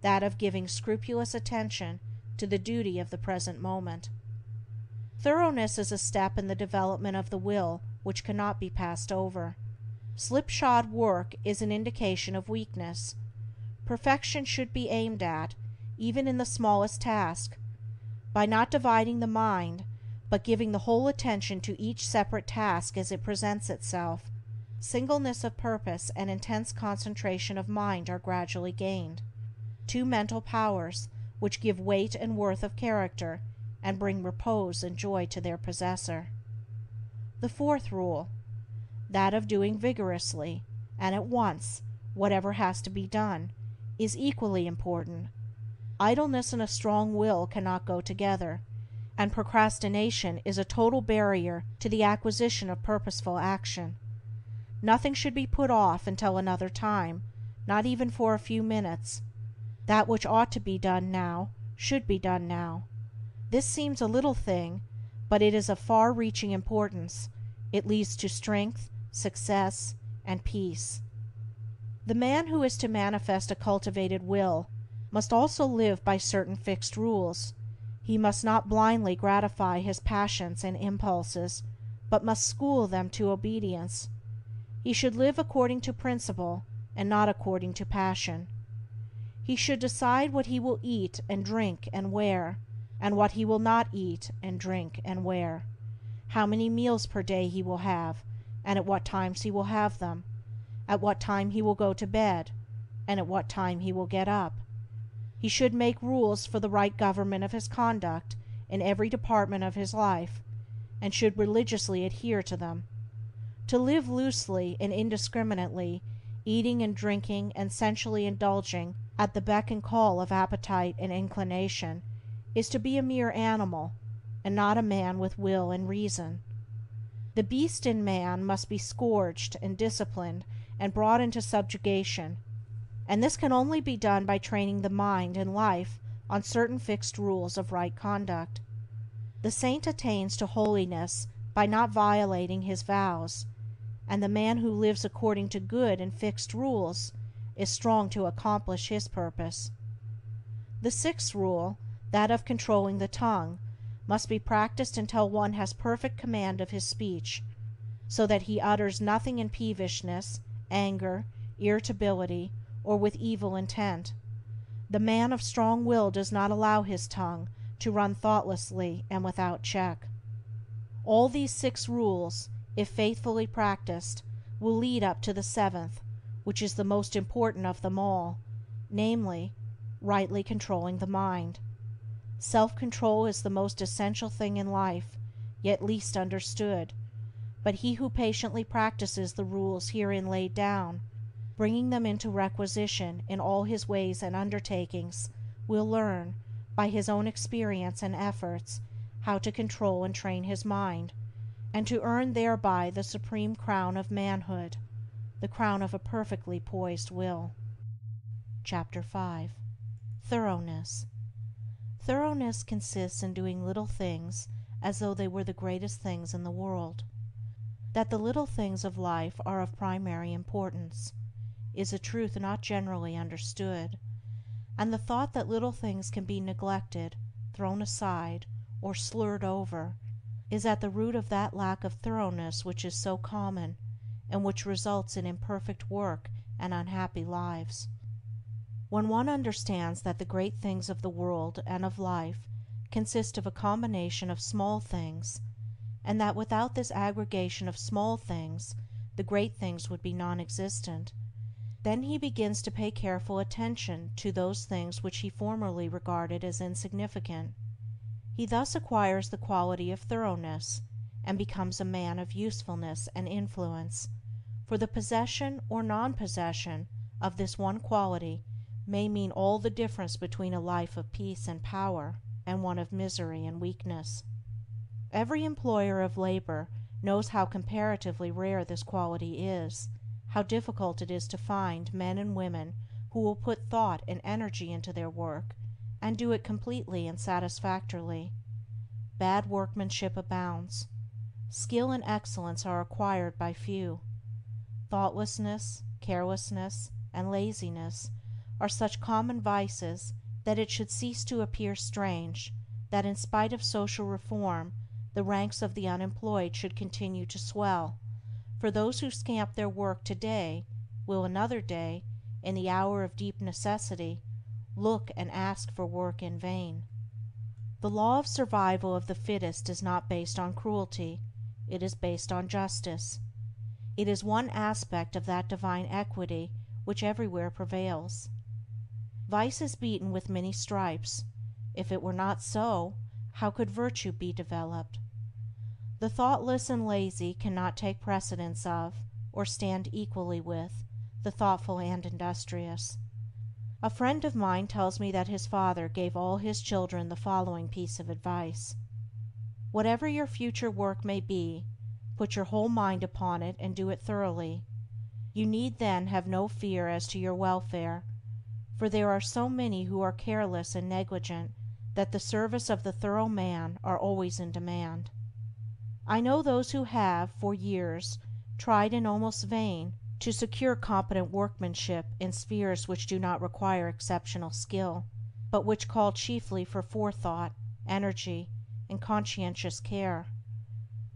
that of giving scrupulous attention to the duty of the present moment. Thoroughness is a step in the development of the will which cannot be passed over. Slipshod work is an indication of weakness. Perfection should be aimed at, even in the smallest task. By not dividing the mind, but giving the whole attention to each separate task as it presents itself, singleness of purpose and intense concentration of mind are gradually gained, 2 mental powers which give weight and worth of character and bring repose and joy to their possessor. The 4th rule, that of doing vigorously and at once whatever has to be done, is equally important. Idleness and a strong will cannot go together, and procrastination is a total barrier to the acquisition of purposeful action. Nothing should be put off until another time, not even for a few minutes. That which ought to be done now should be done now. This seems a little thing, but it is of far-reaching importance. It leads to strength, success, and peace. The man who is to manifest a cultivated will must also live by certain fixed rules. He must not blindly gratify his passions and impulses, but must school them to obedience. He should live according to principle, and not according to passion. He should decide what he will eat and drink and wear, and what he will not eat and drink and wear, how many meals per day he will have, and at what times he will have them, at what time he will go to bed, and at what time he will get up. He should make rules for the right government of his conduct in every department of his life, and should religiously adhere to them. To live loosely and indiscriminately, eating and drinking and sensually indulging at the beck and call of appetite and inclination, is to be a mere animal, and not a man with will and reason. The beast in man must be scourged and disciplined and brought into subjugation, and this can only be done by training the mind and life on certain fixed rules of right conduct. The saint attains to holiness by not violating his vows, and the man who lives according to good and fixed rules is strong to accomplish his purpose. The sixth rule, that of controlling the tongue, must be practiced until one has perfect command of his speech, so that he utters nothing in peevishness, anger, irritability, or with evil intent. The man of strong will does not allow his tongue to run thoughtlessly and without check. All these 6 rules, if faithfully practiced, will lead up to the 7th, which is the most important of them all, namely, rightly controlling the mind. Self-control is the most essential thing in life, yet least understood, but he who patiently practices the rules herein laid down, bringing them into requisition in all his ways and undertakings, will learn, by his own experience and efforts, how to control and train his mind, and to earn thereby the supreme crown of manhood, the crown of a perfectly poised will. Chapter 5. Thoroughness. Thoroughness consists in doing little things as though they were the greatest things in the world. That the little things of life are of primary importance is a truth not generally understood, and the thought that little things can be neglected, thrown aside, or slurred over is at the root of that lack of thoroughness which is so common, and which results in imperfect work and unhappy lives. When one understands that the great things of the world and of life consist of a combination of small things, and that without this aggregation of small things the great things would be non-existent, then he begins to pay careful attention to those things which he formerly regarded as insignificant. He thus acquires the quality of thoroughness, and becomes a man of usefulness and influence, for the possession or non-possession of this one quality may mean all the difference between a life of peace and power and one of misery and weakness. Every employer of labor knows how comparatively rare this quality is, how difficult it is to find men and women who will put thought and energy into their work, and do it completely and satisfactorily. Bad workmanship abounds. Skill and excellence are acquired by few. Thoughtlessness, carelessness, and laziness are such common vices that it should cease to appear strange that in spite of social reform the ranks of the unemployed should continue to swell, for those who scamp their work today will another day, in the hour of deep necessity, look and ask for work in vain. The law of survival of the fittest is not based on cruelty, it is based on justice. It is one aspect of that divine equity which everywhere prevails. Vice is beaten with many stripes. If it were not so, how could virtue be developed? The thoughtless and lazy cannot take precedence of, or stand equally with, the thoughtful and industrious. A friend of mine tells me that his father gave all his children the following piece of advice: "Whatever your future work may be, put your whole mind upon it and do it thoroughly. You need then have no fear as to your welfare, for there are so many who are careless and negligent that the services of the thorough man are always in demand." I know those who have, for years, tried in almost vain to secure competent workmanship in spheres which do not require exceptional skill, but which call chiefly for forethought, energy, and conscientious care.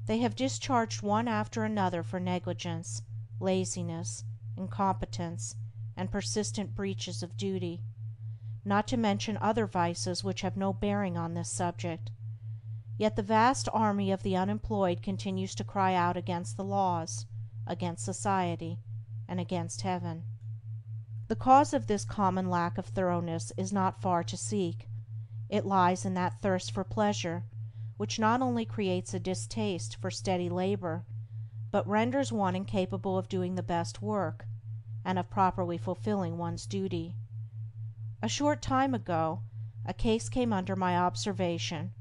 They have discharged one after another for negligence, laziness, incompetence, and persistent breaches of duty, not to mention other vices which have no bearing on this subject. Yet the vast army of the unemployed continues to cry out against the laws, against society, and against Heaven. The cause of this common lack of thoroughness is not far to seek. It lies in that thirst for pleasure which not only creates a distaste for steady labor, but renders one incapable of doing the best work, and of properly fulfilling one's duty. A short time ago a case came under my observation,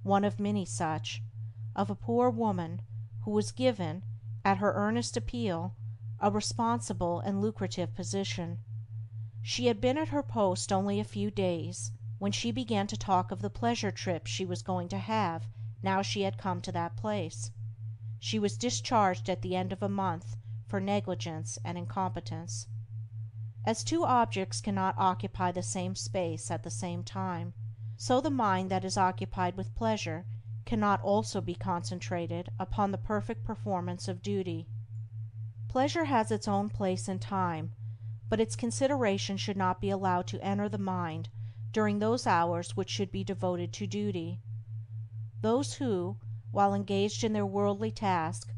one of many such, of a poor woman who was given, at her earnest appeal, a responsible and lucrative position. She had been at her post only a few days when she began to talk of the pleasure trip she was going to have now she had come to that place. She was discharged at the end of a month for negligence and incompetence. As two objects cannot occupy the same space at the same time, so the mind that is occupied with pleasure cannot also be concentrated upon the perfect performance of duty. Pleasure has its own place in time, but its consideration should not be allowed to enter the mind during those hours which should be devoted to duty. Those who, while engaged in their worldly task,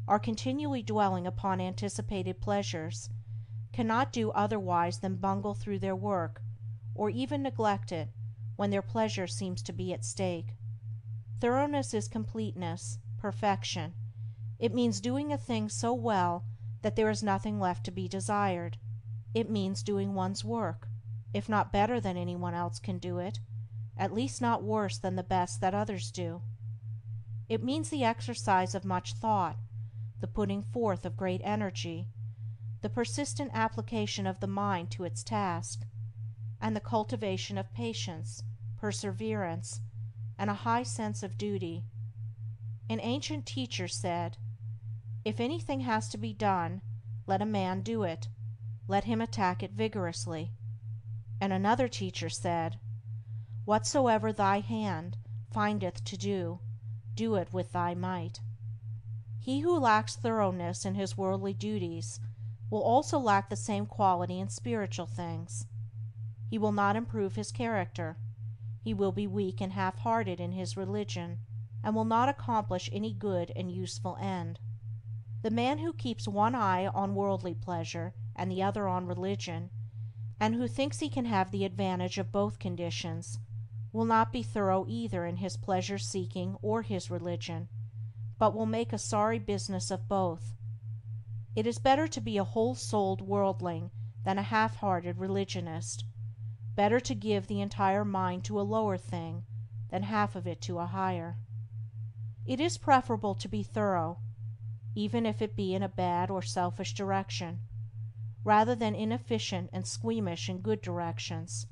are continually dwelling upon anticipated pleasures, cannot do otherwise than bungle through their work, or even neglect it when their pleasure seems to be at stake. Thoroughness is completeness, perfection. It means doing a thing so well that there is nothing left to be desired. It means doing one's work, if not better than anyone else can do it, at least not worse than the best that others do. It means the exercise of much thought, the putting forth of great energy, the persistent application of the mind to its task, and the cultivation of patience, perseverance, and a high sense of duty. An ancient teacher said, "If anything has to be done, let a man do it, let him attack it vigorously." And another teacher said, "Whatsoever thy hand findeth to do, do it with thy might." He who lacks thoroughness in his worldly duties will also lack the same quality in spiritual things. He will not improve his character, he will be weak and half-hearted in his religion, and will not accomplish any good and useful end. The man who keeps one eye on worldly pleasure and the other on religion, and who thinks he can have the advantage of both conditions, will not be thorough either in his pleasure-seeking or his religion, but will make a sorry business of both. It is better to be a whole-souled worldling than a half-hearted religionist, better to give the entire mind to a lower thing than half of it to a higher. It is preferable to be thorough, even if it be in a bad or selfish direction, rather than inefficient and squeamish in good directions,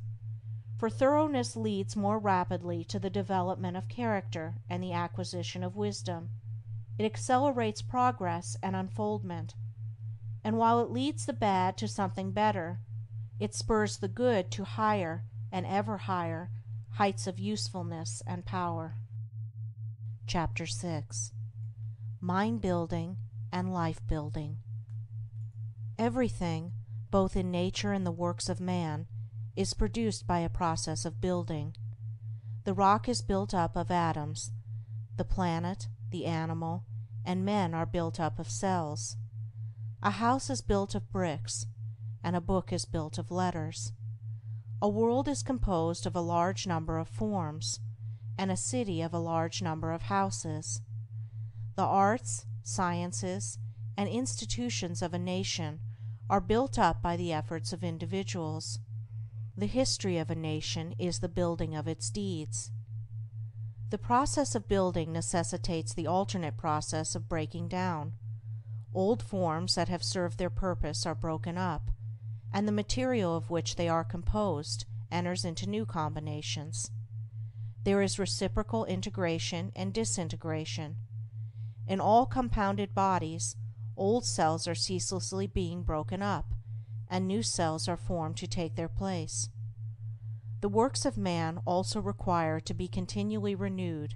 for thoroughness leads more rapidly to the development of character and the acquisition of wisdom. It accelerates progress and unfoldment, and while it leads the bad to something better, it spurs the good to higher and ever higher heights of usefulness and power. Chapter 6. Mind Building and Life Building. Everything, both in nature and the works of man, is produced by a process of building. The rock is built up of atoms, the planet, the animal, and men are built up of cells. A house is built of bricks, and a book is built of letters. A world is composed of a large number of forms, and a city of a large number of houses. The arts, sciences, and institutions of a nation are built up by the efforts of individuals. The history of a nation is the building of its deeds. The process of building necessitates the alternate process of breaking down. Old forms that have served their purpose are broken up, and the material of which they are composed enters into new combinations. There is reciprocal integration and disintegration. In all compounded bodies, old cells are ceaselessly being broken up, and new cells are formed to take their place. The works of man also require to be continually renewed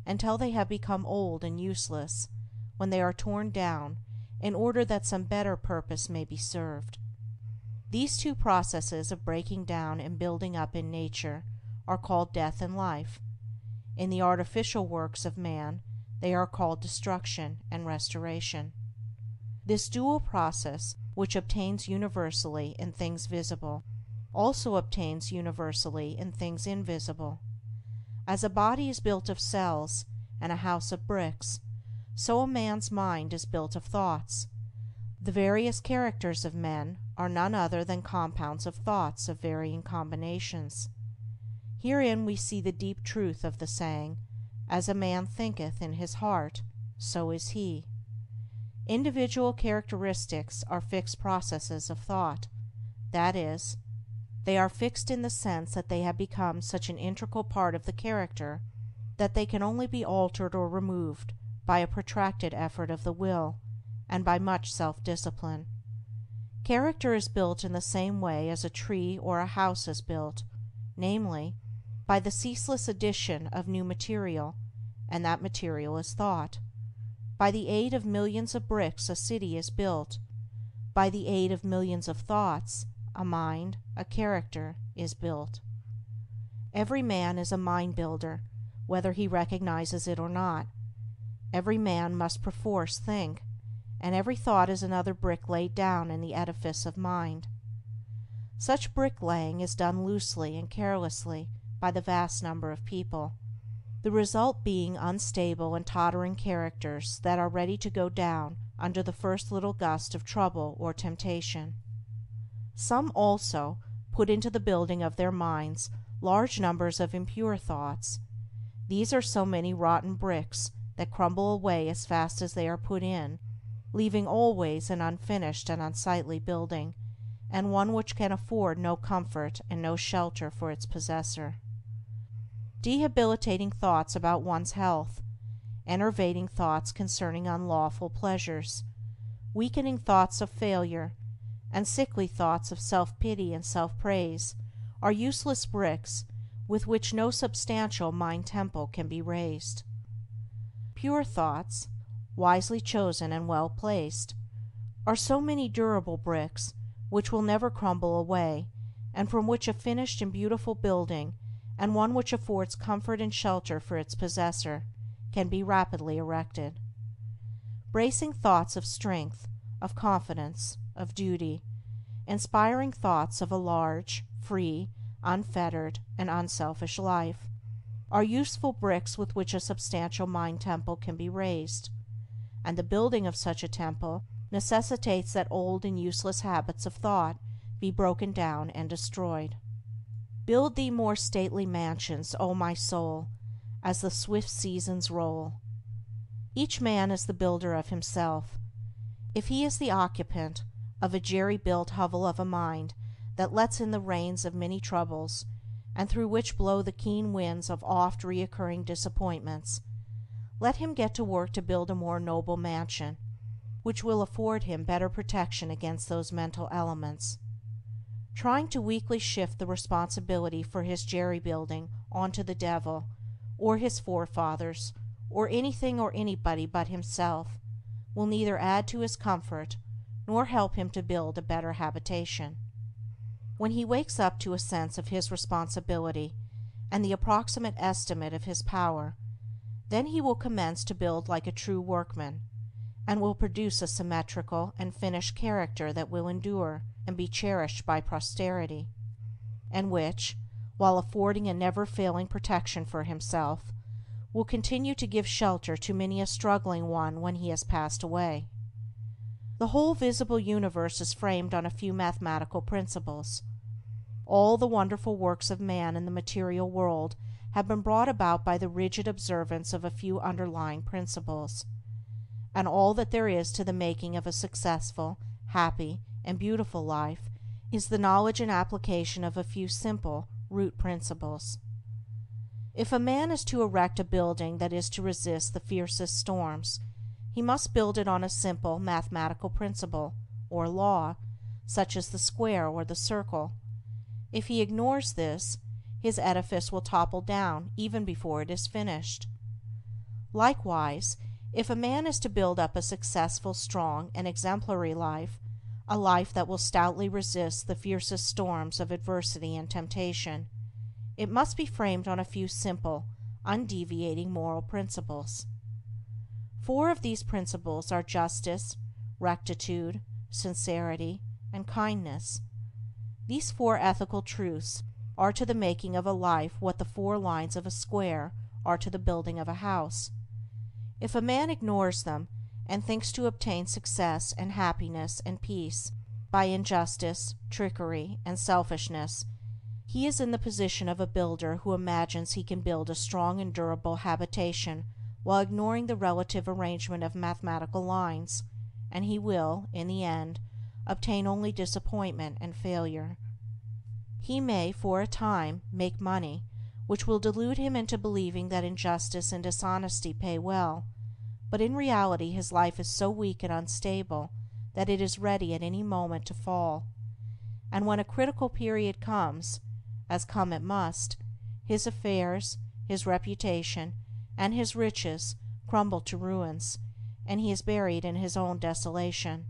until they have become old and useless, when they are torn down in order that some better purpose may be served. These two processes of breaking down and building up in nature are called death and life. In the artificial works of man they are called destruction and restoration. This dual process, which obtains universally in things visible, also obtains universally in things invisible. As a body is built of cells and a house of bricks, so a man's mind is built of thoughts. The various characters of men are none other than compounds of thoughts of varying combinations. Herein we see the deep truth of the saying, "As a man thinketh in his heart, so is he." Individual characteristics are fixed processes of thought, that is, they are fixed in the sense that they have become such an integral part of the character that they can only be altered or removed by a protracted effort of the will, and by much self-discipline. Character is built in the same way as a tree or a house is built, namely, by the ceaseless addition of new material, and that material is thought. By the aid of millions of bricks a city is built. By the aid of millions of thoughts, a mind, a character, is built. Every man is a mind builder, whether he recognizes it or not. Every man must perforce think, and every thought is another brick laid down in the edifice of mind. Such bricklaying is done loosely and carelessly by the vast number of people, the result being unstable and tottering characters that are ready to go down under the first little gust of trouble or temptation. Some also put into the building of their minds large numbers of impure thoughts. These are so many rotten bricks that crumble away as fast as they are put in, leaving always an unfinished and unsightly building, and one which can afford no comfort and no shelter for its possessor. Debilitating thoughts about one's health, enervating thoughts concerning unlawful pleasures, weakening thoughts of failure, and sickly thoughts of self-pity and self-praise are useless bricks with which no substantial mind temple can be raised. Pure thoughts, wisely chosen and well placed, are so many durable bricks which will never crumble away, and from which a finished and beautiful building, and one which affords comfort and shelter for its possessor, can be rapidly erected. Bracing thoughts of strength, of confidence, of duty, inspiring thoughts of a large, free, unfettered, and unselfish life, are useful bricks with which a substantial mind temple can be raised, and the building of such a temple necessitates that old and useless habits of thought be broken down and destroyed. Build thee more stately mansions, O my soul, as the swift seasons roll. Each man is the builder of himself. If he is the occupant of a jerry-built hovel of a mind that lets in the rains of many troubles, and through which blow the keen winds of oft reoccurring disappointments, let him get to work to build a more noble mansion, which will afford him better protection against those mental elements. Trying to weakly shift the responsibility for his jerry-building onto the devil, or his forefathers, or anything or anybody but himself, will neither add to his comfort nor help him to build a better habitation. When he wakes up to a sense of his responsibility and the approximate estimate of his power, then he will commence to build like a true workman, and will produce a symmetrical and finished character that will endure and be cherished by posterity, and which, while affording a never-failing protection for himself, will continue to give shelter to many a struggling one when he has passed away. The whole visible universe is framed on a few mathematical principles. All the wonderful works of man in the material world have been brought about by the rigid observance of a few underlying principles, and all that there is to the making of a successful, happy, and beautiful life is the knowledge and application of a few simple root principles. If a man is to erect a building that is to resist the fiercest storms, he must build it on a simple mathematical principle, or law, such as the square or the circle. If he ignores this, his edifice will topple down even before it is finished. Likewise, if a man is to build up a successful, strong, and exemplary life, a life that will stoutly resist the fiercest storms of adversity and temptation, it must be framed on a few simple, undeviating moral principles. 4 of these principles are justice, rectitude, sincerity, and kindness. These 4 ethical truths are to the making of a life what the 4 lines of a square are to the building of a house. If a man ignores them, and thinks to obtain success and happiness and peace by injustice, trickery, and selfishness, he is in the position of a builder who imagines he can build a strong and durable habitation while ignoring the relative arrangement of mathematical lines, and he will, in the end, obtain only disappointment and failure. He may, for a time, make money, which will delude him into believing that injustice and dishonesty pay well, but in reality his life is so weak and unstable that it is ready at any moment to fall, and when a critical period comes, as come it must, his affairs, his reputation, and his riches crumble to ruins, and he is buried in his own desolation.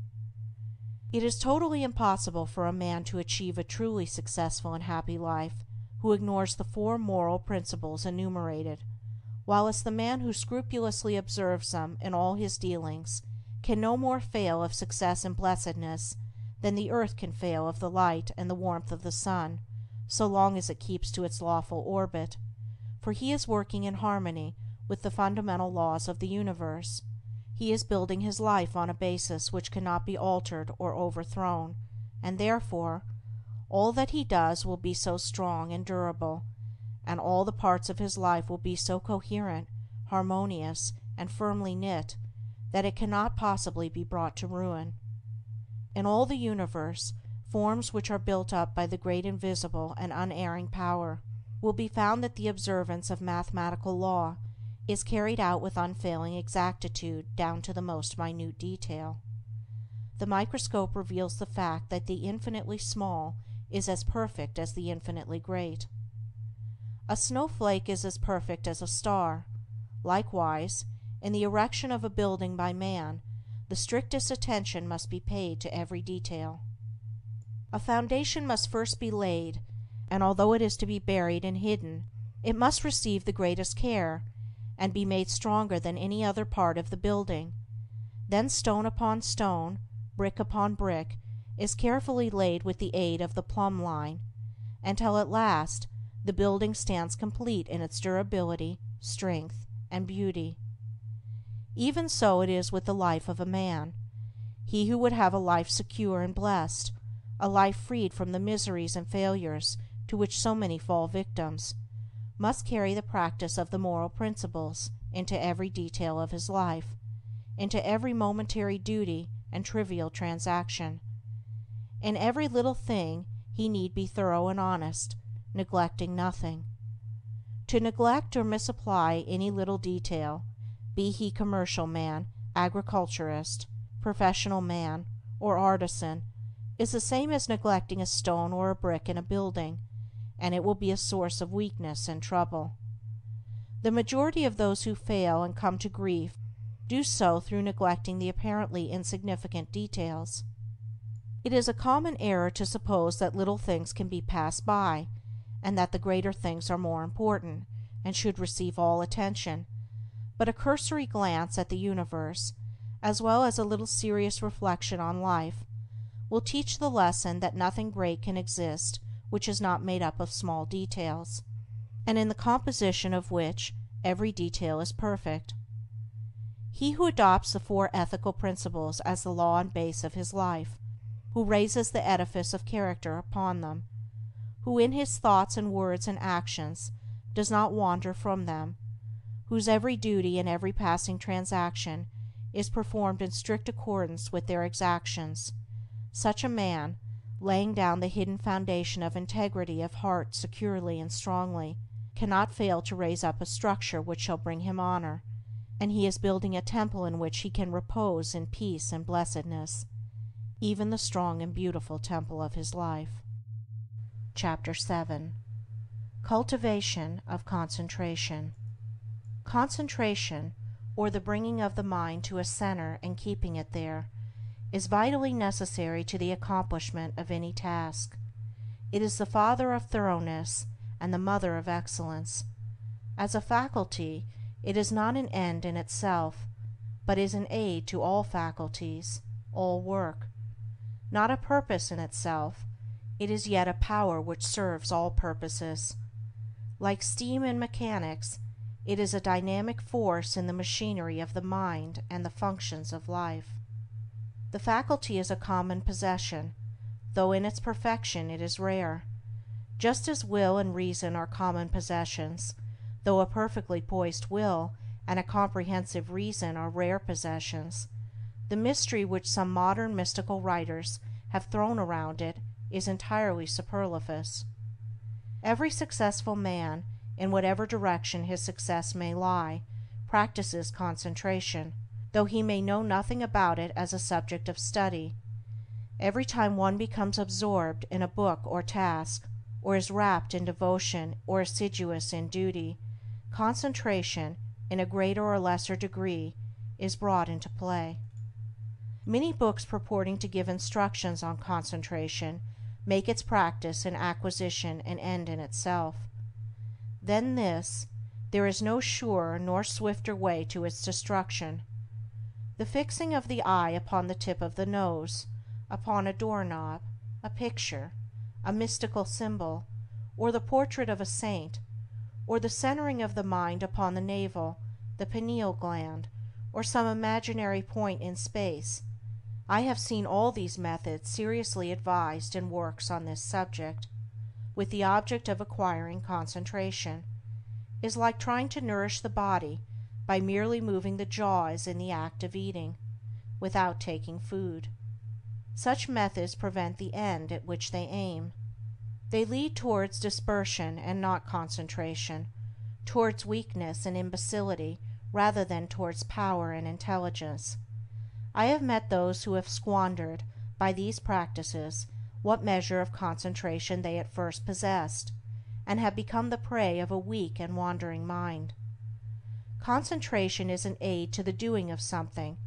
It is totally impossible for a man to achieve a truly successful and happy life who ignores the 4 moral principles enumerated, whilst the man who scrupulously observes them in all his dealings can no more fail of success and blessedness than the earth can fail of the light and the warmth of the sun, so long as it keeps to its lawful orbit, for he is working in harmony with the fundamental laws of the universe. He is building his life on a basis which cannot be altered or overthrown, and therefore all that he does will be so strong and durable, and all the parts of his life will be so coherent, harmonious, and firmly knit, that it cannot possibly be brought to ruin. In all the universe, forms which are built up by the great invisible and unerring power, will be found that the observance of mathematical law is carried out with unfailing exactitude down to the most minute detail. The microscope reveals the fact that the infinitely small is as perfect as the infinitely great. A snowflake is as perfect as a star. Likewise, in the erection of a building by man, the strictest attention must be paid to every detail. A foundation must first be laid, and although it is to be buried and hidden, it must receive the greatest care, and be made stronger than any other part of the building. Then stone upon stone, brick upon brick, is carefully laid with the aid of the plumb line, until at last the building stands complete in its durability, strength, and beauty. Even so it is with the life of a man. He who would have a life secure and blessed, a life freed from the miseries and failures to which so many fall victims, must carry the practice of the moral principles into every detail of his life, into every momentary duty and trivial transaction. In every little thing he need be thorough and honest, neglecting nothing. To neglect or misapply any little detail, be he commercial man, agriculturist, professional man, or artisan, is the same as neglecting a stone or a brick in a building, and it will be a source of weakness and trouble. The majority of those who fail and come to grief do so through neglecting the apparently insignificant details. It is a common error to suppose that little things can be passed by, and that the greater things are more important, and should receive all attention, but a cursory glance at the universe, as well as a little serious reflection on life, will teach the lesson that nothing great can exist which is not made up of small details, and in the composition of which every detail is perfect. He who adopts the four ethical principles as the law and base of his life, who raises the edifice of character upon them, who in his thoughts and words and actions does not wander from them, whose every duty and every passing transaction is performed in strict accordance with their exactions, such a man, laying down the hidden foundation of integrity of heart securely and strongly, cannot fail to raise up a structure which shall bring him honor, and he is building a temple in which he can repose in peace and blessedness, even the strong and beautiful temple of his life. Chapter 7. Cultivation of Concentration. Concentration, or the bringing of the mind to a center and keeping it there, is vitally necessary to the accomplishment of any task. It is the father of thoroughness and the mother of excellence. As a faculty, it is not an end in itself, but is an aid to all faculties, all work. Not a purpose in itself, it is yet a power which serves all purposes. Like steam in mechanics, it is a dynamic force in the machinery of the mind and the functions of life. The faculty is a common possession, though in its perfection it is rare. Just as will and reason are common possessions, though a perfectly poised will and a comprehensive reason are rare possessions, the mystery which some modern mystical writers have thrown around it is entirely superfluous. Every successful man, in whatever direction his success may lie, practices concentration, though he may know nothing about it as a subject of study. Every time one becomes absorbed in a book or task, or is rapt in devotion or assiduous in duty, concentration, in a greater or lesser degree, is brought into play. Many books purporting to give instructions on concentration make its practice and acquisition an end in itself. Than this, there is no surer nor swifter way to its destruction. The fixing of the eye upon the tip of the nose, upon a doorknob, a picture, a mystical symbol, or the portrait of a saint, or the centering of the mind upon the navel, the pineal gland, or some imaginary point in space. I have seen all these methods seriously advised in works on this subject, with the object of acquiring concentration, is like trying to nourish the body by merely moving the jaws in the act of eating, without taking food. Such methods prevent the end at which they aim. They lead towards dispersion and not concentration, towards weakness and imbecility rather than towards power and intelligence. I have met those who have squandered, by these practices, what measure of concentration they at first possessed, and have become the prey of a weak and wandering mind. Concentration is an aid to the doing of something,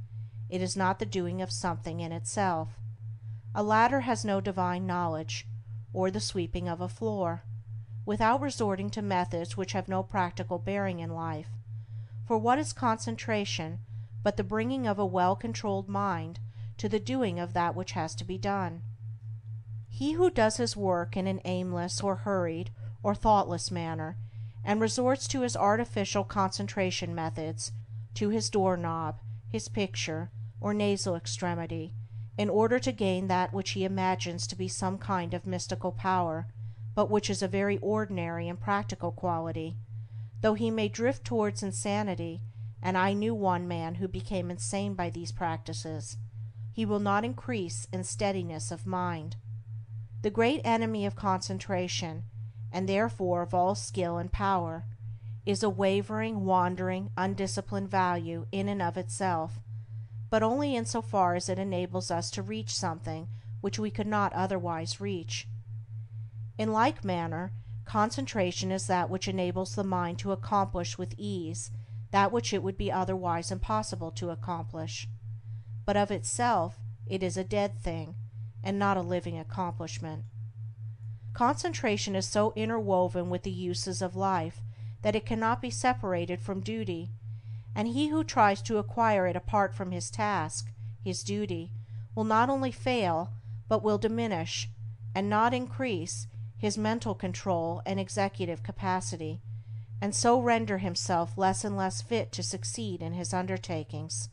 it is not the doing of something in itself. A ladder has no divine knowledge, or the sweeping of a floor, without resorting to methods which have no practical bearing in life, for what is concentration but the bringing of a well-controlled mind to the doing of that which has to be done? He who does his work in an aimless or hurried or thoughtless manner, and resorts to his artificial concentration methods, to his doorknob, his picture, or nasal extremity, in order to gain that which he imagines to be some kind of mystical power, but which is a very ordinary and practical quality, though he may drift towards insanity, and I knew one man who became insane by these practices, he will not increase in steadiness of mind. The great enemy of concentration, and therefore of all skill and power, is a wavering, wandering, undisciplined value in and of itself, but only in so far as it enables us to reach something which we could not otherwise reach. In like manner, concentration is that which enables the mind to accomplish with ease that which it would be otherwise impossible to accomplish, but of itself it is a dead thing, and not a living accomplishment. Concentration is so interwoven with the uses of life that it cannot be separated from duty, and he who tries to acquire it apart from his task, his duty, will not only fail, but will diminish, and not increase, his mental control and executive capacity, and so render himself less and less fit to succeed in his undertakings.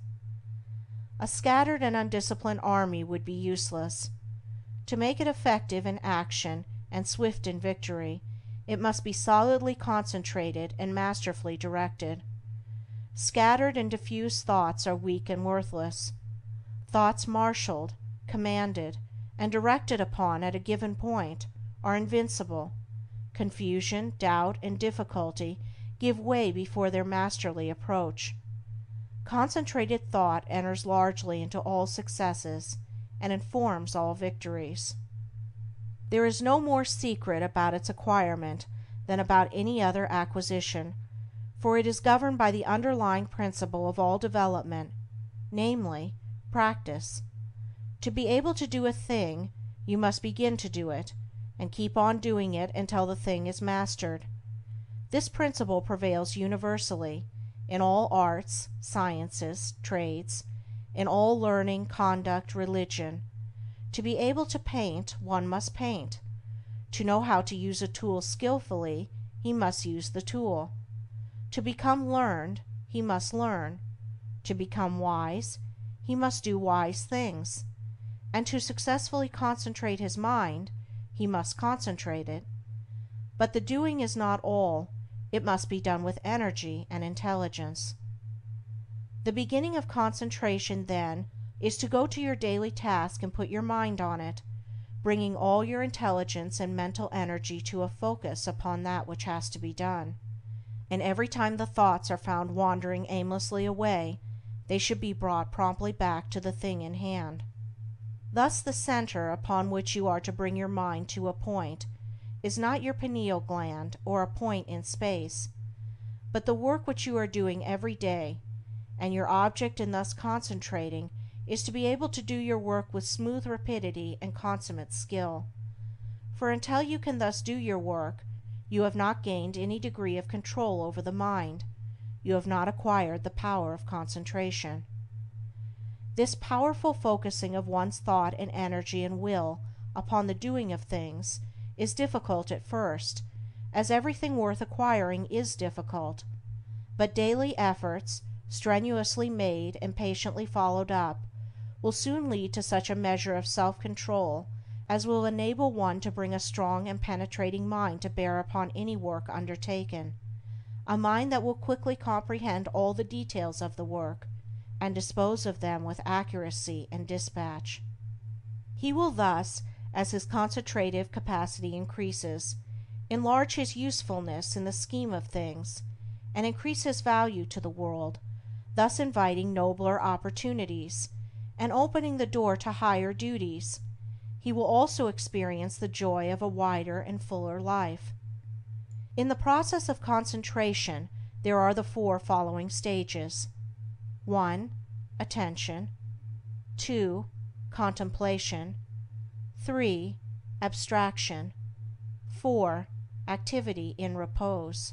A scattered and undisciplined army would be useless. To make it effective in action and swift in victory, it must be solidly concentrated and masterfully directed. Scattered and diffuse thoughts are weak and worthless. Thoughts marshaled, commanded, and directed upon at a given point are invincible. Confusion, doubt, and difficulty give way before their masterly approach. Concentrated thought enters largely into all successes and informs all victories. There is no more secret about its acquirement than about any other acquisition, for it is governed by the underlying principle of all development, namely, practice. To be able to do a thing, you must begin to do it, and keep on doing it until the thing is mastered. This principle prevails universally, in all arts, sciences, trades, in all learning, conduct, religion. To be able to paint, one must paint. To know how to use a tool skillfully, he must use the tool. To become learned, he must learn. To become wise, he must do wise things. And to successfully concentrate his mind, he must concentrate it. But the doing is not all, it must be done with energy and intelligence. The beginning of concentration, then, is to go to your daily task and put your mind on it, bringing all your intelligence and mental energy to a focus upon that which has to be done. And every time the thoughts are found wandering aimlessly away, they should be brought promptly back to the thing in hand. Thus the center upon which you are to bring your mind to a point is not your pineal gland or a point in space, but the work which you are doing every day, and your object in thus concentrating is to be able to do your work with smooth rapidity and consummate skill. For until you can thus do your work, you have not gained any degree of control over the mind, you have not acquired the power of concentration. This powerful focusing of one's thought and energy and will upon the doing of things is difficult at first, as everything worth acquiring is difficult, but daily efforts, strenuously made and patiently followed up, will soon lead to such a measure of self-control as will enable one to bring a strong and penetrating mind to bear upon any work undertaken, a mind that will quickly comprehend all the details of the work, and dispose of them with accuracy and dispatch. He will thus, as his concentrative capacity increases, enlarge his usefulness in the scheme of things, and increase his value to the world, thus inviting nobler opportunities, and opening the door to higher duties. He will also experience the joy of a wider and fuller life. In the process of concentration there are the four following stages: 1. Attention. 2. Contemplation. 3. Abstraction. 4. Activity in repose.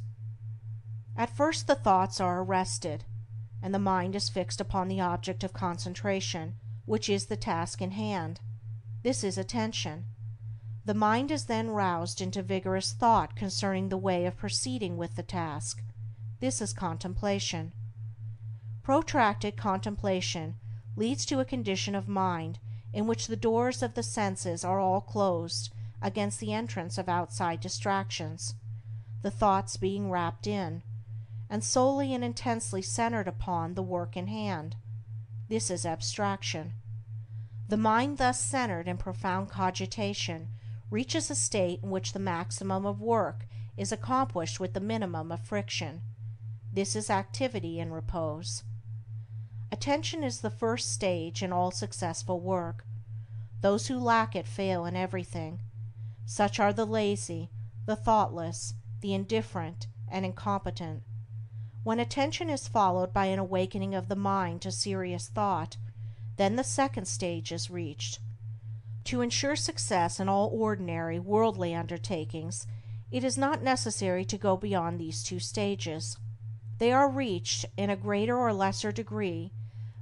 At first the thoughts are arrested, and the mind is fixed upon the object of concentration, which is the task in hand. This is attention. The mind is then roused into vigorous thought concerning the way of proceeding with the task. This is contemplation. Protracted contemplation leads to a condition of mind in which the doors of the senses are all closed against the entrance of outside distractions, the thoughts being wrapped in, and solely and intensely centered upon the work in hand. This is abstraction. The mind thus centered in profound cogitation reaches a state in which the maximum of work is accomplished with the minimum of friction. This is activity in repose. Attention is the first stage in all successful work. Those who lack it fail in everything. Such are the lazy, the thoughtless, the indifferent, and incompetent. When attention is followed by an awakening of the mind to serious thought, then the second stage is reached. To ensure success in all ordinary, worldly undertakings, it is not necessary to go beyond these two stages. They are reached, in a greater or lesser degree,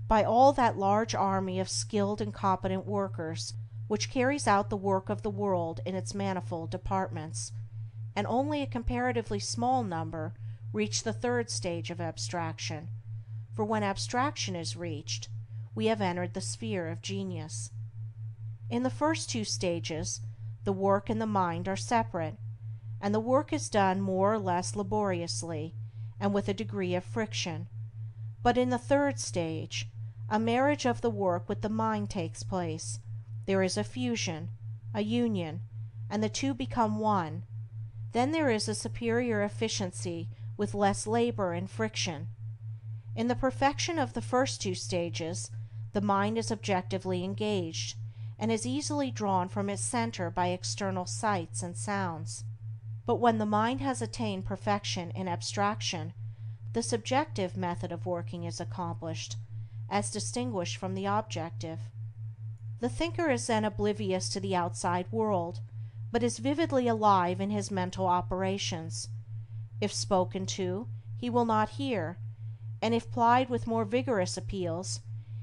by all that large army of skilled and competent workers which carries out the work of the world in its manifold departments, and only a comparatively small number reach the third stage of abstraction, for when abstraction is reached, we have entered the sphere of genius. In the first two stages, the work and the mind are separate, and the work is done more or less laboriously and with a degree of friction, but in the third stage, a marriage of the work with the mind takes place, there is a fusion, a union, and the two become one. Then there is a superior efficiency with less labor and friction. In the perfection of the first two stages, the mind is objectively engaged, and is easily drawn from its center by external sights and sounds. But when the mind has attained perfection in abstraction, the subjective method of working is accomplished, as distinguished from the objective. The thinker is then oblivious to the outside world, but is vividly alive in his mental operations. If spoken to, he will not hear, and if plied with more vigorous appeals,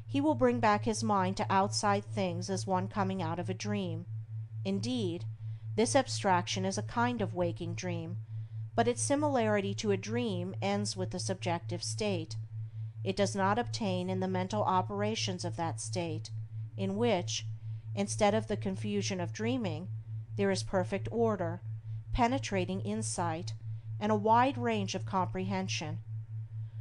he will bring back his mind to outside things as one coming out of a dream. Indeed, this abstraction is a kind of waking dream, but its similarity to a dream ends with the subjective state. It does not obtain in the mental operations of that state, in which, instead of the confusion of dreaming, there is perfect order, penetrating insight, and a wide range of comprehension.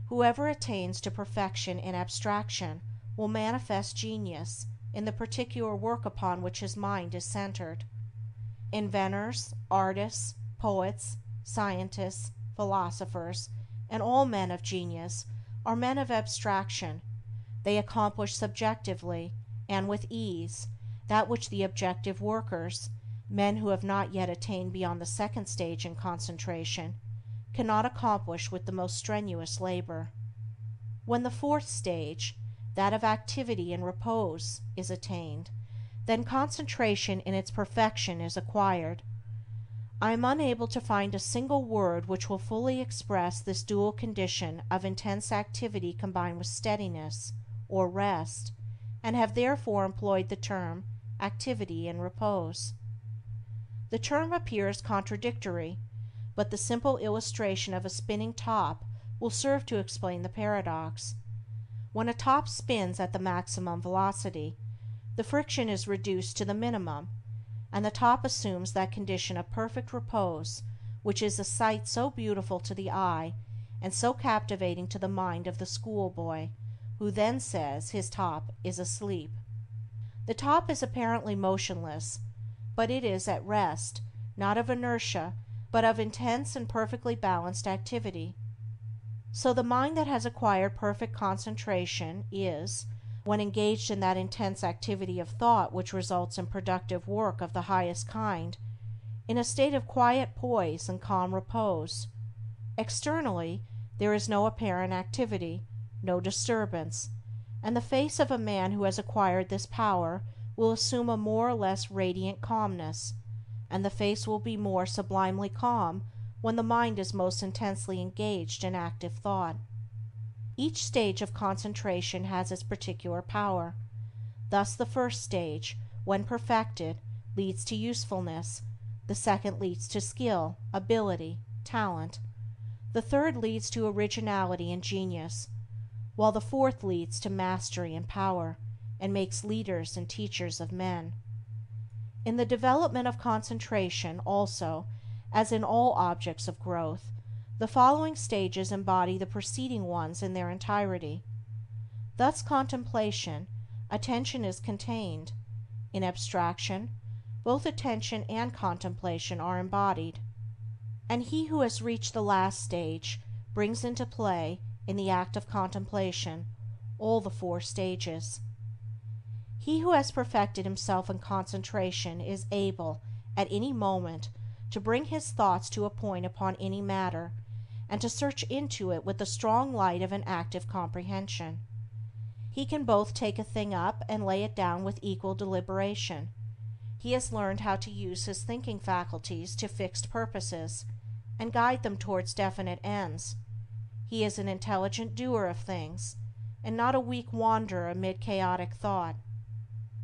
Whoever attains to perfection in abstraction will manifest genius in the particular work upon which his mind is centered. Inventors, artists, poets, scientists, philosophers, and all men of genius are men of abstraction. They accomplish subjectively, and with ease, that which the objective workers, men who have not yet attained beyond the second stage in concentration, cannot accomplish with the most strenuous labor. When the fourth stage, that of activity and repose, is attained, then concentration in its perfection is acquired. I am unable to find a single word which will fully express this dual condition of intense activity combined with steadiness, or rest, and have therefore employed the term activity and repose. The term appears contradictory, but the simple illustration of a spinning top will serve to explain the paradox. When a top spins at the maximum velocity, the friction is reduced to the minimum, and the top assumes that condition of perfect repose which is a sight so beautiful to the eye and so captivating to the mind of the schoolboy, who then says his top is asleep. The top is apparently motionless, but it is at rest, not of inertia, but of intense and perfectly balanced activity. So the mind that has acquired perfect concentration is, when engaged in that intense activity of thought which results in productive work of the highest kind, in a state of quiet poise and calm repose. Externally, there is no apparent activity, no disturbance, and the face of a man who has acquired this power will assume a more or less radiant calmness, and the face will be more sublimely calm when the mind is most intensely engaged in active thought. Each stage of concentration has its particular power. Thus the first stage, when perfected, leads to usefulness, the second leads to skill, ability, talent, the third leads to originality and genius, while the fourth leads to mastery and power, and makes leaders and teachers of men. In the development of concentration, also, as in all objects of growth, the following stages embody the preceding ones in their entirety. Thus contemplation, attention is contained. In abstraction, both attention and contemplation are embodied. And he who has reached the last stage brings into play, in the act of contemplation, all the four stages. He who has perfected himself in concentration is able, at any moment, to bring his thoughts to a point upon any matter, and to search into it with the strong light of an active comprehension. He can both take a thing up and lay it down with equal deliberation. He has learned how to use his thinking faculties to fixed purposes, and guide them towards definite ends. He is an intelligent doer of things, and not a weak wanderer amid chaotic thought.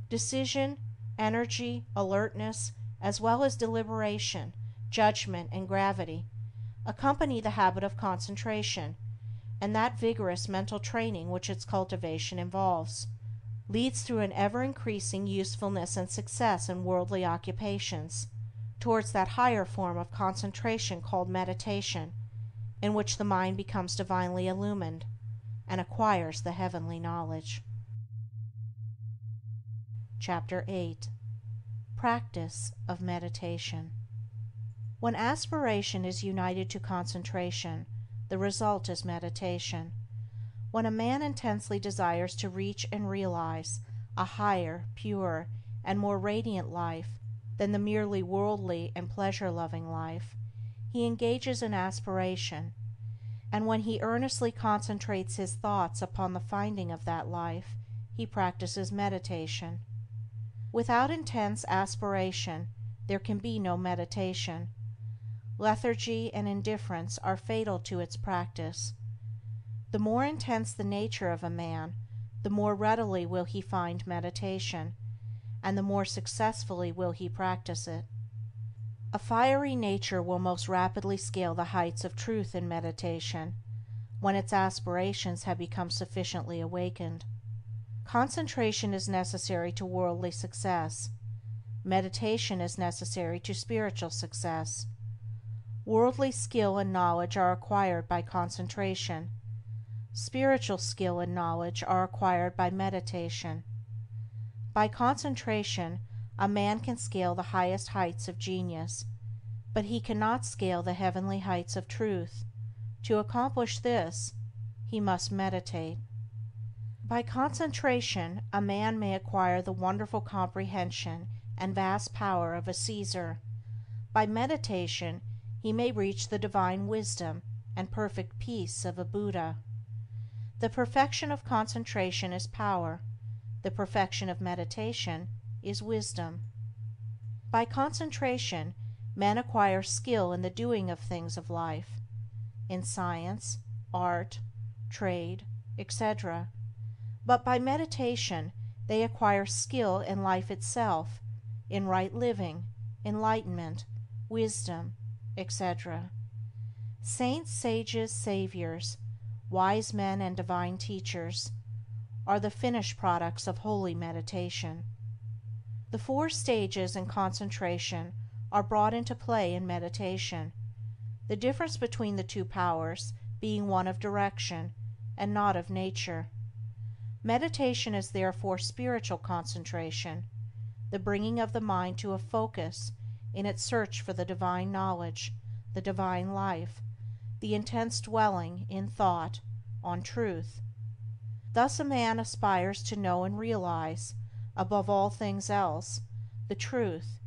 Decision, energy, alertness, as well as deliberation, judgment, and gravity, accompany the habit of concentration, and that vigorous mental training which its cultivation involves, leads through an ever-increasing usefulness and success in worldly occupations, towards that higher form of concentration called meditation, in which the mind becomes divinely illumined, and acquires the heavenly knowledge. Chapter 8. Practice of Meditation. When aspiration is united to concentration, the result is meditation. When a man intensely desires to reach and realize a higher, purer, and more radiant life than the merely worldly and pleasure-loving life, he engages in aspiration, and when he earnestly concentrates his thoughts upon the finding of that life, he practices meditation. Without intense aspiration there can be no meditation. Lethargy and indifference are fatal to its practice. The more intense the nature of a man, the more readily will he find meditation, and the more successfully will he practice it. A fiery nature will most rapidly scale the heights of truth in meditation, when its aspirations have become sufficiently awakened. Concentration is necessary to worldly success. Meditation is necessary to spiritual success. Worldly skill and knowledge are acquired by concentration. Spiritual skill and knowledge are acquired by meditation. By concentration a man can scale the highest heights of genius, but he cannot scale the heavenly heights of truth. To accomplish this, he must meditate. By concentration a man may acquire the wonderful comprehension and vast power of a Caesar. By meditation he may reach the divine wisdom and perfect peace of a Buddha. The perfection of concentration is power. The perfection of meditation is wisdom. By concentration men acquire skill in the doing of things of life, in science, art, trade, etc. But by meditation they acquire skill in life itself, in right living, enlightenment, wisdom, etc. Saints, sages, saviors, wise men and divine teachers are the finished products of holy meditation. The 4 stages in concentration are brought into play in meditation, the difference between the 2 powers being one of direction and not of nature. Meditation is therefore spiritual concentration, the bringing of the mind to a focus in its search for the divine knowledge, the divine life, the intense dwelling, in thought, on truth. Thus a man aspires to know and realize, above all things else, the truth.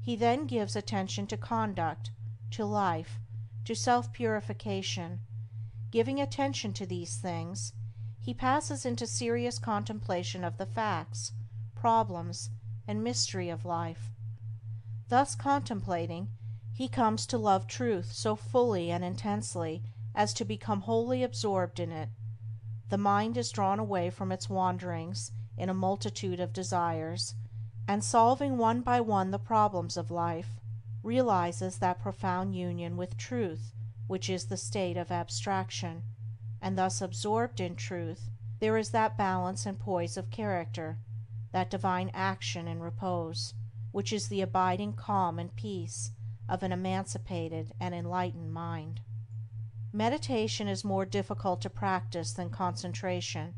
He then gives attention to conduct, to life, to self-purification. Giving attention to these things, he passes into serious contemplation of the facts, problems, and mystery of life. Thus contemplating, he comes to love truth so fully and intensely as to become wholly absorbed in it. The mind is drawn away from its wanderings in a multitude of desires, and solving one by one the problems of life, realizes that profound union with truth which is the state of abstraction, and thus absorbed in truth there is that balance and poise of character, that divine action and repose, which is the abiding calm and peace of an emancipated and enlightened mind. Meditation is more difficult to practice than concentration,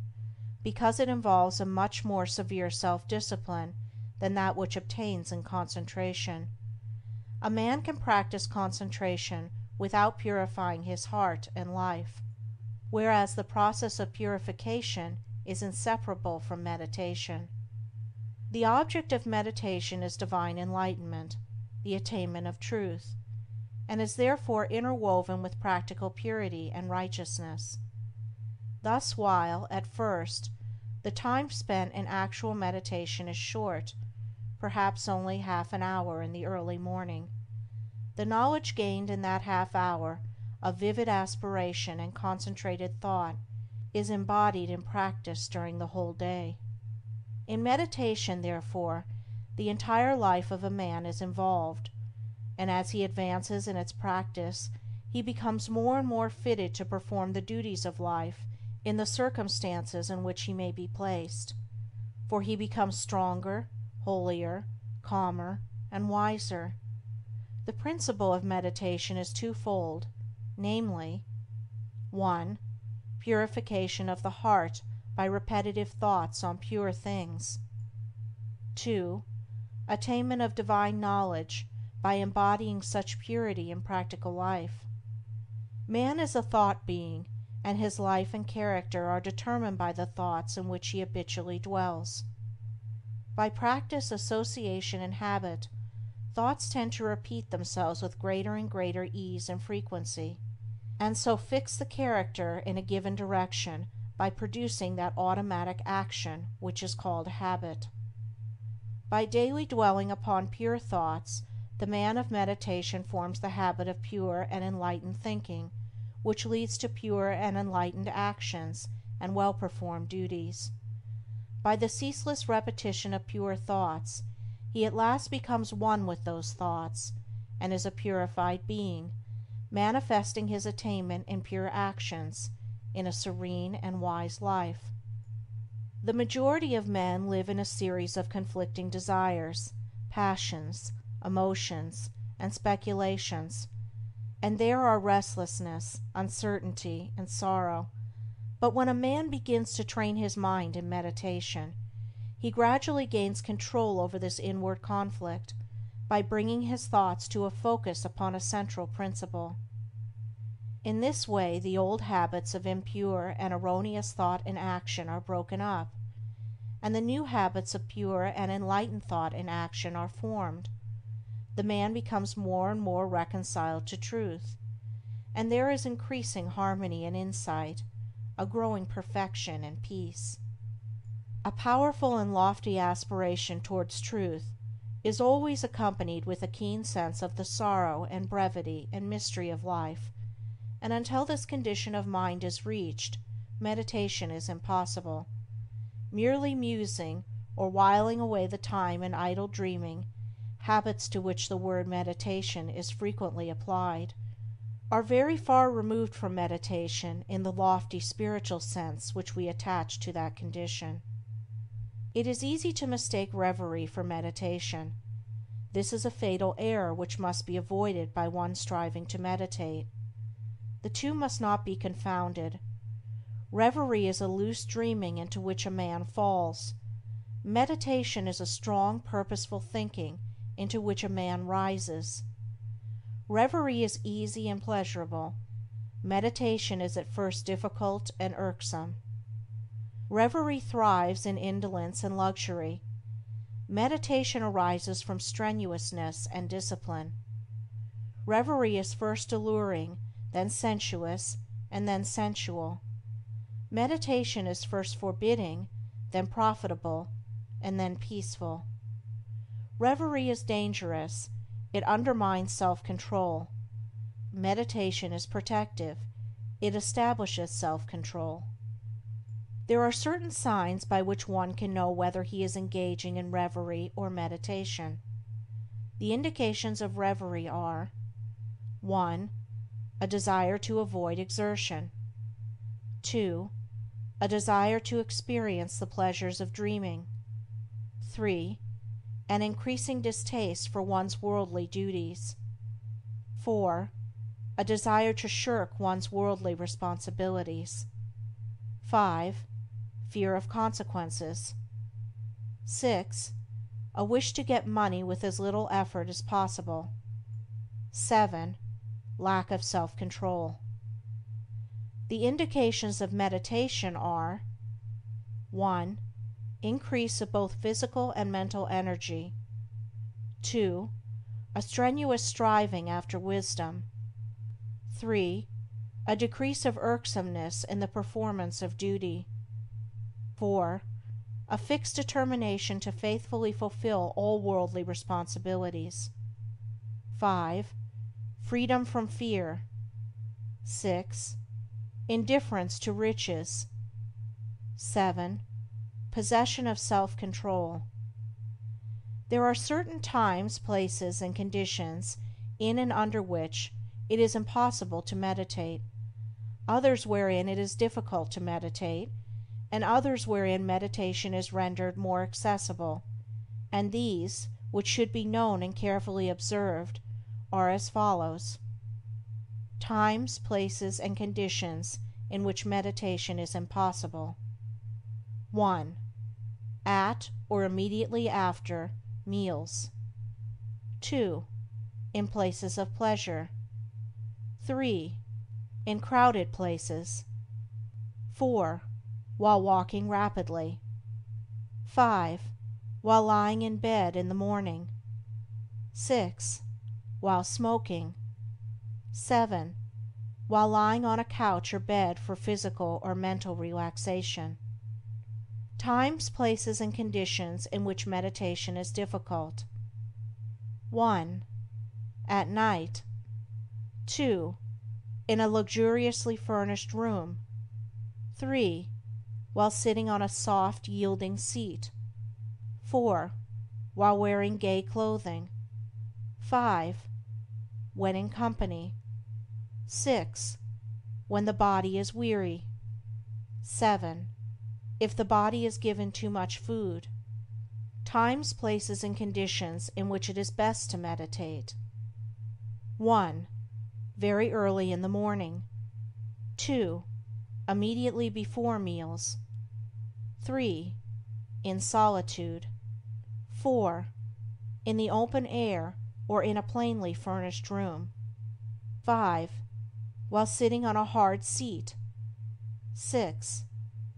because it involves a much more severe self-discipline than that which obtains in concentration. A man can practice concentration without purifying his heart and life, whereas the process of purification is inseparable from meditation. The object of meditation is divine enlightenment, the attainment of truth, and is therefore interwoven with practical purity and righteousness. Thus while, at first, the time spent in actual meditation is short, perhaps only half an hour in the early morning, the knowledge gained in that half hour of vivid aspiration and concentrated thought is embodied in practice during the whole day. In meditation, therefore, the entire life of a man is involved, and as he advances in its practice he becomes more and more fitted to perform the duties of life in the circumstances in which he may be placed, for he becomes stronger, holier, calmer, and wiser. The principle of meditation is twofold, namely, 1. Purification of the heart by repetitive thoughts on pure things. 2. Attainment of divine knowledge by embodying such purity in practical life. Man is a thought being, and his life and character are determined by the thoughts in which he habitually dwells. By practice, association, and habit, thoughts tend to repeat themselves with greater and greater ease and frequency, and so fix the character in a given direction by producing that automatic action which is called habit. By daily dwelling upon pure thoughts, the man of meditation forms the habit of pure and enlightened thinking, which leads to pure and enlightened actions and well-performed duties. By the ceaseless repetition of pure thoughts, he at last becomes one with those thoughts, and is a purified being, manifesting his attainment in pure actions, in a serene and wise life. The majority of men live in a series of conflicting desires, passions, emotions, and speculations, and there are restlessness, uncertainty, and sorrow. But when a man begins to train his mind in meditation, he gradually gains control over this inward conflict by bringing his thoughts to a focus upon a central principle. In this way the old habits of impure and erroneous thought and action are broken up, and the new habits of pure and enlightened thought and action are formed. The man becomes more and more reconciled to truth, and there is increasing harmony and insight, a growing perfection and peace. A powerful and lofty aspiration towards truth is always accompanied with a keen sense of the sorrow and brevity and mystery of life, and until this condition of mind is reached, meditation is impossible. Merely musing, or whiling away the time in idle dreaming, habits to which the word meditation is frequently applied, are very far removed from meditation in the lofty spiritual sense which we attach to that condition. It is easy to mistake reverie for meditation. This is a fatal error which must be avoided by one striving to meditate. The two must not be confounded. Reverie is a loose dreaming into which a man falls. Meditation is a strong, purposeful thinking into which a man rises. Reverie is easy and pleasurable. Meditation is at first difficult and irksome. Reverie thrives in indolence and luxury. Meditation arises from strenuousness and discipline. Reverie is first alluring, then sensuous, and then sensual. Meditation is first forbidding, then profitable, and then peaceful. Reverie is dangerous. It undermines self-control. Meditation is protective. It establishes self-control. There are certain signs by which one can know whether he is engaging in reverie or meditation. The indications of reverie are: 1. A desire to avoid exertion. 2. A desire to experience the pleasures of dreaming. 3. An increasing distaste for one's worldly duties. 4. A desire to shirk one's worldly responsibilities. 5. Fear of consequences. 6. A wish to get money with as little effort as possible. 7. Lack of self-control. The indications of meditation are: 1. Increase of both physical and mental energy. 2. A strenuous striving after wisdom. 3. A decrease of irksomeness in the performance of duty. 4. A fixed determination to faithfully fulfill all worldly responsibilities. 5. Freedom from fear. 6. Indifference to riches. 7. Possession of self-control. There are certain times, places, and conditions in and under which, it is impossible to meditate, others wherein it is difficult to meditate, and others wherein meditation is rendered more accessible, and these, which should be known and carefully observed, are as follows: times, places, and conditions in which meditation is impossible. 1. At, or immediately after, meals. 2. In places of pleasure. 3. In crowded places. 4. While walking rapidly. 5. While lying in bed in the morning. 6. While smoking. 7. While lying on a couch or bed for physical or mental relaxation. Times, places, and conditions in which meditation is difficult. 1. At night. 2. In a luxuriously furnished room. 3. While sitting on a soft, yielding seat. 4. While wearing gay clothing. 5. When in company. 6. When the body is weary. 7. If the body is given too much food. Times, places, and conditions in which it is best to meditate. 1. Very early in the morning. 2. Immediately before meals. 3. In solitude. 4. In the open air or in a plainly furnished room. 5. While sitting on a hard seat. 6.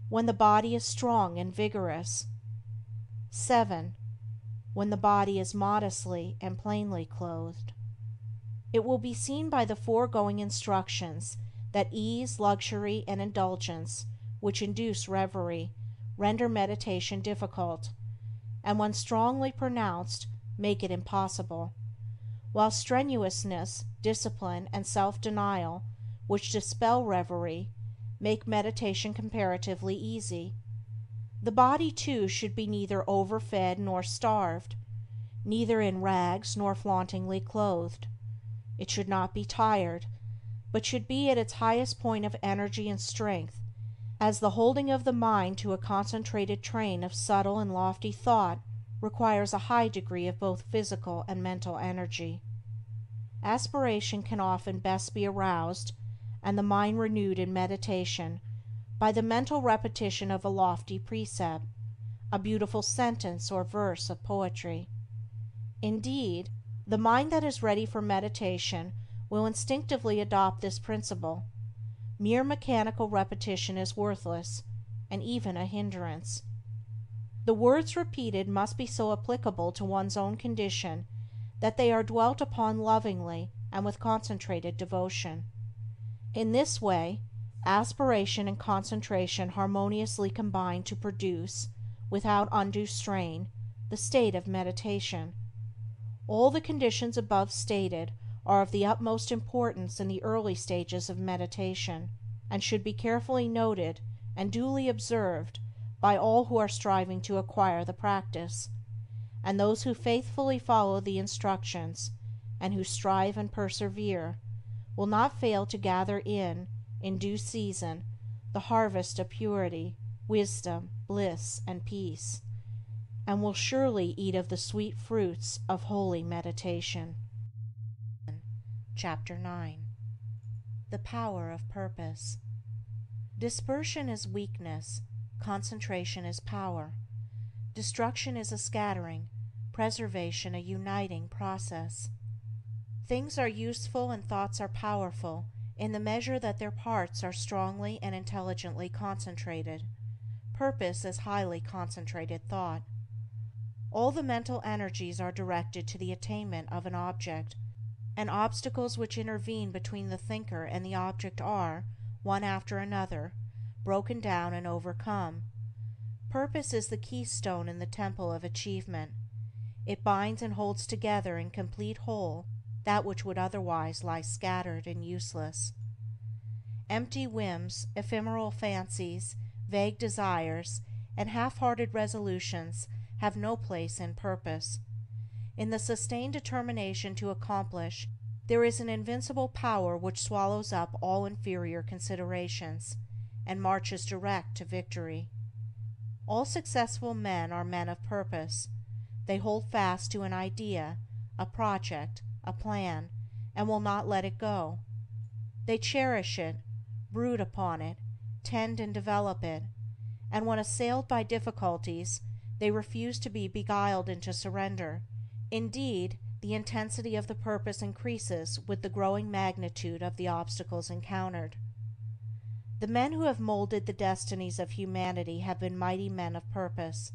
When the body is strong and vigorous. 7. When the body is modestly and plainly clothed. It will be seen by the foregoing instructions that ease, luxury, and indulgence, which induce reverie, render meditation difficult, and when strongly pronounced, make it impossible, while strenuousness, discipline, and self-denial, which dispel reverie, make meditation comparatively easy. The body, too, should be neither overfed nor starved, neither in rags nor flauntingly clothed. It should not be tired, but should be at its highest point of energy and strength, as the holding of the mind to a concentrated train of subtle and lofty thought requires a high degree of both physical and mental energy. Aspiration can often best be aroused and the mind renewed in meditation by the mental repetition of a lofty precept, a beautiful sentence or verse of poetry. Indeed, the mind that is ready for meditation will instinctively adopt this principle. Mere mechanical repetition is worthless, and even a hindrance. The words repeated must be so applicable to one's own condition that they are dwelt upon lovingly and with concentrated devotion. In this way, aspiration and concentration harmoniously combine to produce, without undue strain, the state of meditation. All the conditions above stated are of the utmost importance in the early stages of meditation, and should be carefully noted and duly observed by all who are striving to acquire the practice, and those who faithfully follow the instructions, and who strive and persevere, will not fail to gather in due season, the harvest of purity, wisdom, bliss, and peace, and will surely eat of the sweet fruits of holy meditation. Chapter 9. The Power of Purpose. Dispersion is weakness, concentration is power. Destruction is a scattering, preservation a uniting process. Things are useful and thoughts are powerful in the measure that their parts are strongly and intelligently concentrated. Purpose is highly concentrated thought. All the mental energies are directed to the attainment of an object, and obstacles which intervene between the thinker and the object are, one after another, broken down and overcome. Purpose is the keystone in the temple of achievement. It binds and holds together in complete whole that which would otherwise lie scattered and useless. Empty whims, ephemeral fancies, vague desires, and half-hearted resolutions have no place in purpose. In the sustained determination to accomplish, There is an invincible power which swallows up all inferior considerations, and marches direct to victory. All successful men are men of purpose. They hold fast to an idea, a project, a plan, and will not let it go. They cherish it, brood upon it, tend and develop it, and when assailed by difficulties, they refuse to be beguiled into surrender. Indeed, the intensity of the purpose increases with the growing magnitude of the obstacles encountered. The men who have molded the destinies of humanity have been mighty men of purpose.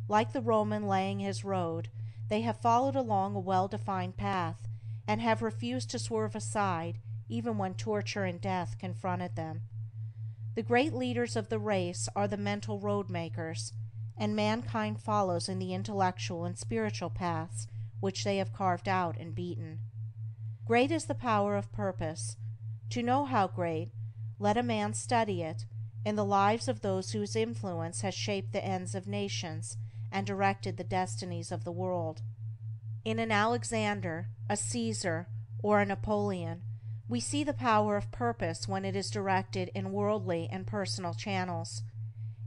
Like the Roman laying his road, they have followed along a well-defined path, and have refused to swerve aside even when torture and death confronted them. The great leaders of the race are the mental road makers, and mankind follows in the intellectual and spiritual paths which they have carved out and beaten. Great is the power of purpose. To know how great, let a man study it in the lives of those whose influence has shaped the ends of nations and directed the destinies of the world. In an Alexander, a Caesar, or a Napoleon, we see the power of purpose when it is directed in worldly and personal channels.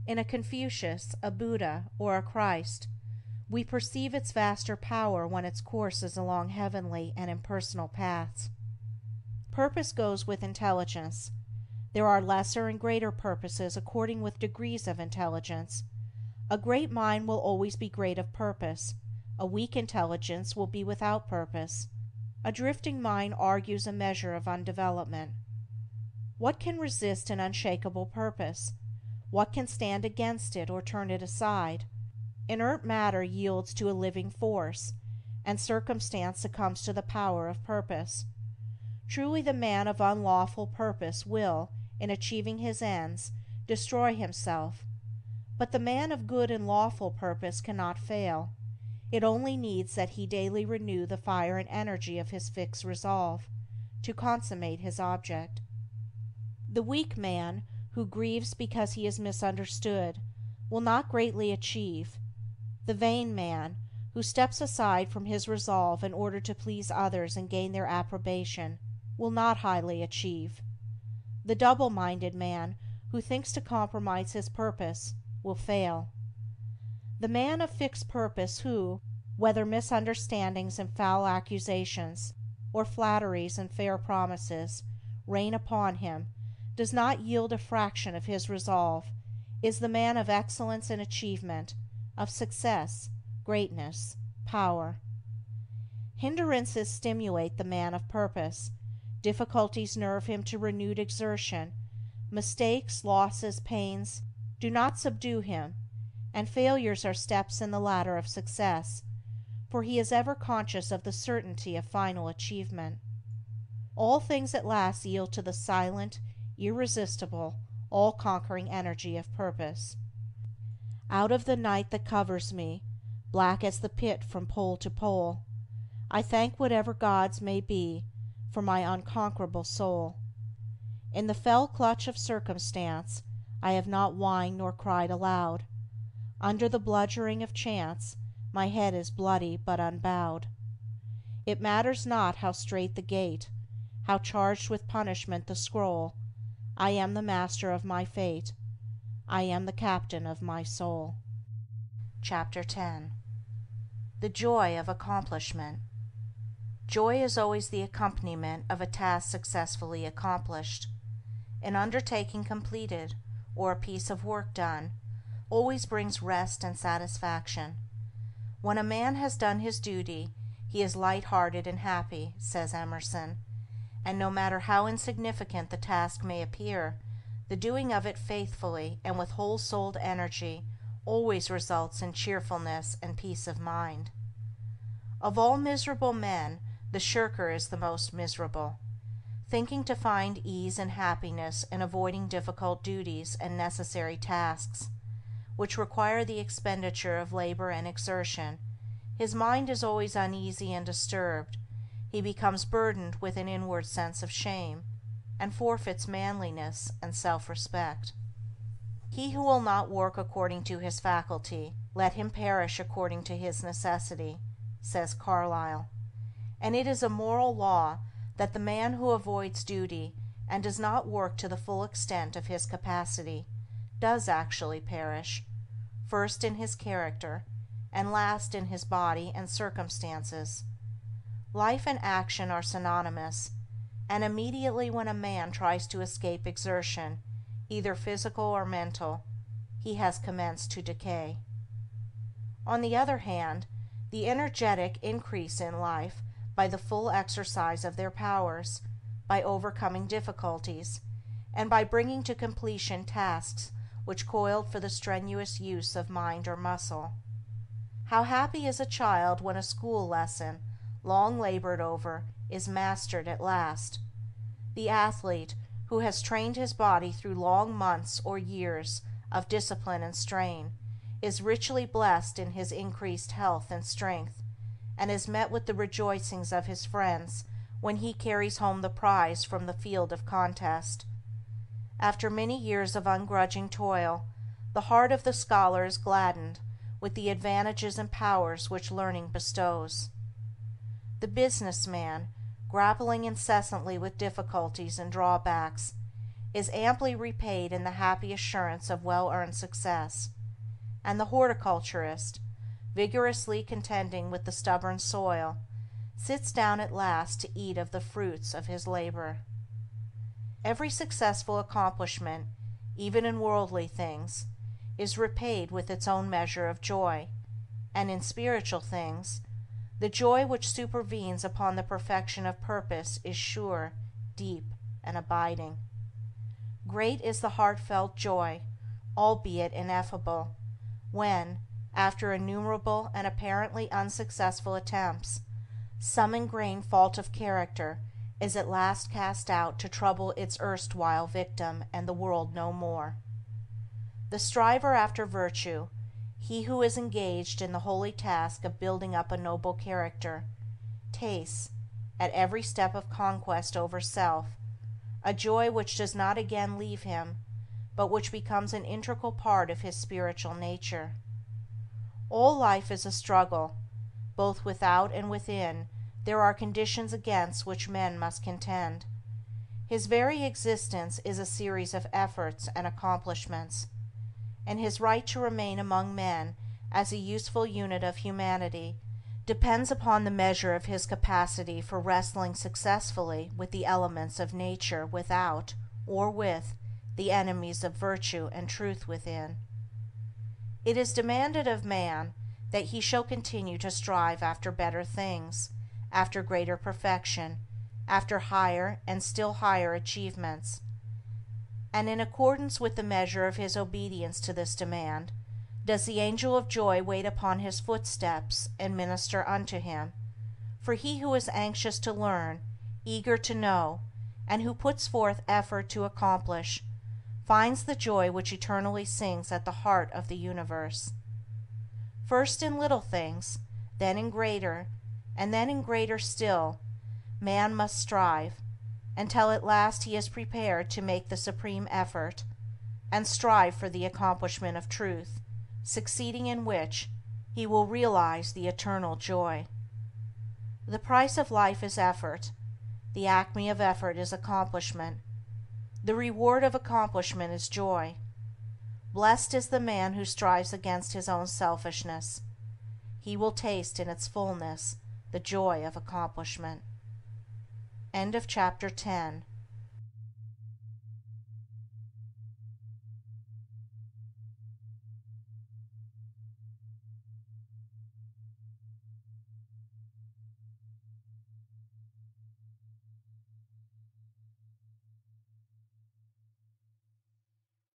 In a Confucius, a Buddha, or a Christ, we perceive its vaster power when its course is along heavenly and impersonal paths. Purpose goes with intelligence. There are lesser and greater purposes according with degrees of intelligence. A great mind will always be great of purpose. A weak intelligence will be without purpose. A drifting mind argues a measure of undevelopment. What can resist an unshakable purpose? What can stand against it or turn it aside? Inert matter yields to a living force, and circumstance succumbs to the power of purpose. Truly the man of unlawful purpose will, in achieving his ends, destroy himself, but the man of good and lawful purpose cannot fail. It only needs that he daily renew the fire and energy of his fixed resolve, to consummate his object. The weak man, who grieves because he is misunderstood, will not greatly achieve. The vain man, who steps aside from his resolve in order to please others and gain their approbation, will not highly achieve. The double-minded man, who thinks to compromise his purpose, will fail. The man of fixed purpose who, whether misunderstandings and foul accusations, or flatteries and fair promises, rain upon him, does not yield a fraction of his resolve, is the man of excellence in achievement, of success, greatness, power. Hindrances stimulate the man of purpose. Difficulties nerve him to renewed exertion. Mistakes, losses, pains do not subdue him, and failures are steps in the ladder of success, for he is ever conscious of the certainty of final achievement. All things at last yield to the silent, irresistible, all-conquering energy of purpose. Out of the night that covers me, black as the pit from pole to pole, I thank whatever gods may be for my unconquerable soul. In the fell clutch of circumstance I have not whined nor cried aloud. Under the bludgeoning of chance my head is bloody but unbowed. It matters not how strait the gate, how charged with punishment the scroll, I am the master of my fate. I am the captain of my soul. Chapter 10. The Joy of Accomplishment. Joy is always the accompaniment of a task successfully accomplished. An undertaking completed, or a piece of work done, always brings rest and satisfaction. When a man has done his duty, he is light-hearted and happy, says Emerson, and no matter how insignificant the task may appear, the doing of it faithfully and with whole-souled energy always results in cheerfulness and peace of mind. Of all miserable men, the shirker is the most miserable, thinking to find ease and happiness in avoiding difficult duties and necessary tasks, which require the expenditure of labor and exertion. His mind is always uneasy and disturbed. He becomes burdened with an inward sense of shame, and forfeits manliness and self-respect. He who will not work according to his faculty, let him perish according to his necessity, says Carlyle, and it is a moral law that the man who avoids duty and does not work to the full extent of his capacity does actually perish, first in his character, and last in his body and circumstances. Life and action are synonymous, and immediately when a man tries to escape exertion, either physical or mental, he has commenced to decay. On the other hand, the energetic increase in life by the full exercise of their powers, by overcoming difficulties, and by bringing to completion tasks which called for the strenuous use of mind or muscle. How happy is a child when a school lesson, long labored over, is mastered at last! The athlete, who has trained his body through long months or years of discipline and strain, is richly blessed in his increased health and strength, and is met with the rejoicings of his friends when he carries home the prize from the field of contest. After many years of ungrudging toil, the heart of the scholar is gladdened with the advantages and powers which learning bestows. The business man, grappling incessantly with difficulties and drawbacks, is amply repaid in the happy assurance of well-earned success, and the horticulturist, vigorously contending with the stubborn soil, sits down at last to eat of the fruits of his labor. Every successful accomplishment, even in worldly things, is repaid with its own measure of joy, and in spiritual things, the joy which supervenes upon the perfection of purpose is sure, deep, and abiding. Great is the heartfelt joy, albeit ineffable, when, after innumerable and apparently unsuccessful attempts, some ingrained fault of character is at last cast out to trouble its erstwhile victim and the world no more. The striver after virtue, he who is engaged in the holy task of building up a noble character, tastes, at every step of conquest over self, a joy which does not again leave him, but which becomes an integral part of his spiritual nature. All life is a struggle. Both without and within there are conditions against which men must contend. His very existence is a series of efforts and accomplishments, and his right to remain among men as a useful unit of humanity depends upon the measure of his capacity for wrestling successfully with the elements of nature without, or with, the enemies of virtue and truth within. It is demanded of man that he shall continue to strive after better things, after greater perfection, after higher and still higher achievements, and in accordance with the measure of his obedience to this demand, does the angel of joy wait upon his footsteps and minister unto him, for he who is anxious to learn, eager to know, and who puts forth effort to accomplish, finds the joy which eternally sings at the heart of the universe. First in little things, then in greater, and then in greater still, man must strive, until at last he is prepared to make the supreme effort, and strive for the accomplishment of truth, succeeding in which he will realize the eternal joy. The price of life is effort. The acme of effort is accomplishment. The reward of accomplishment is joy. Blessed is the man who strives against his own selfishness. He will taste in its fullness the joy of accomplishment. End of chapter 10.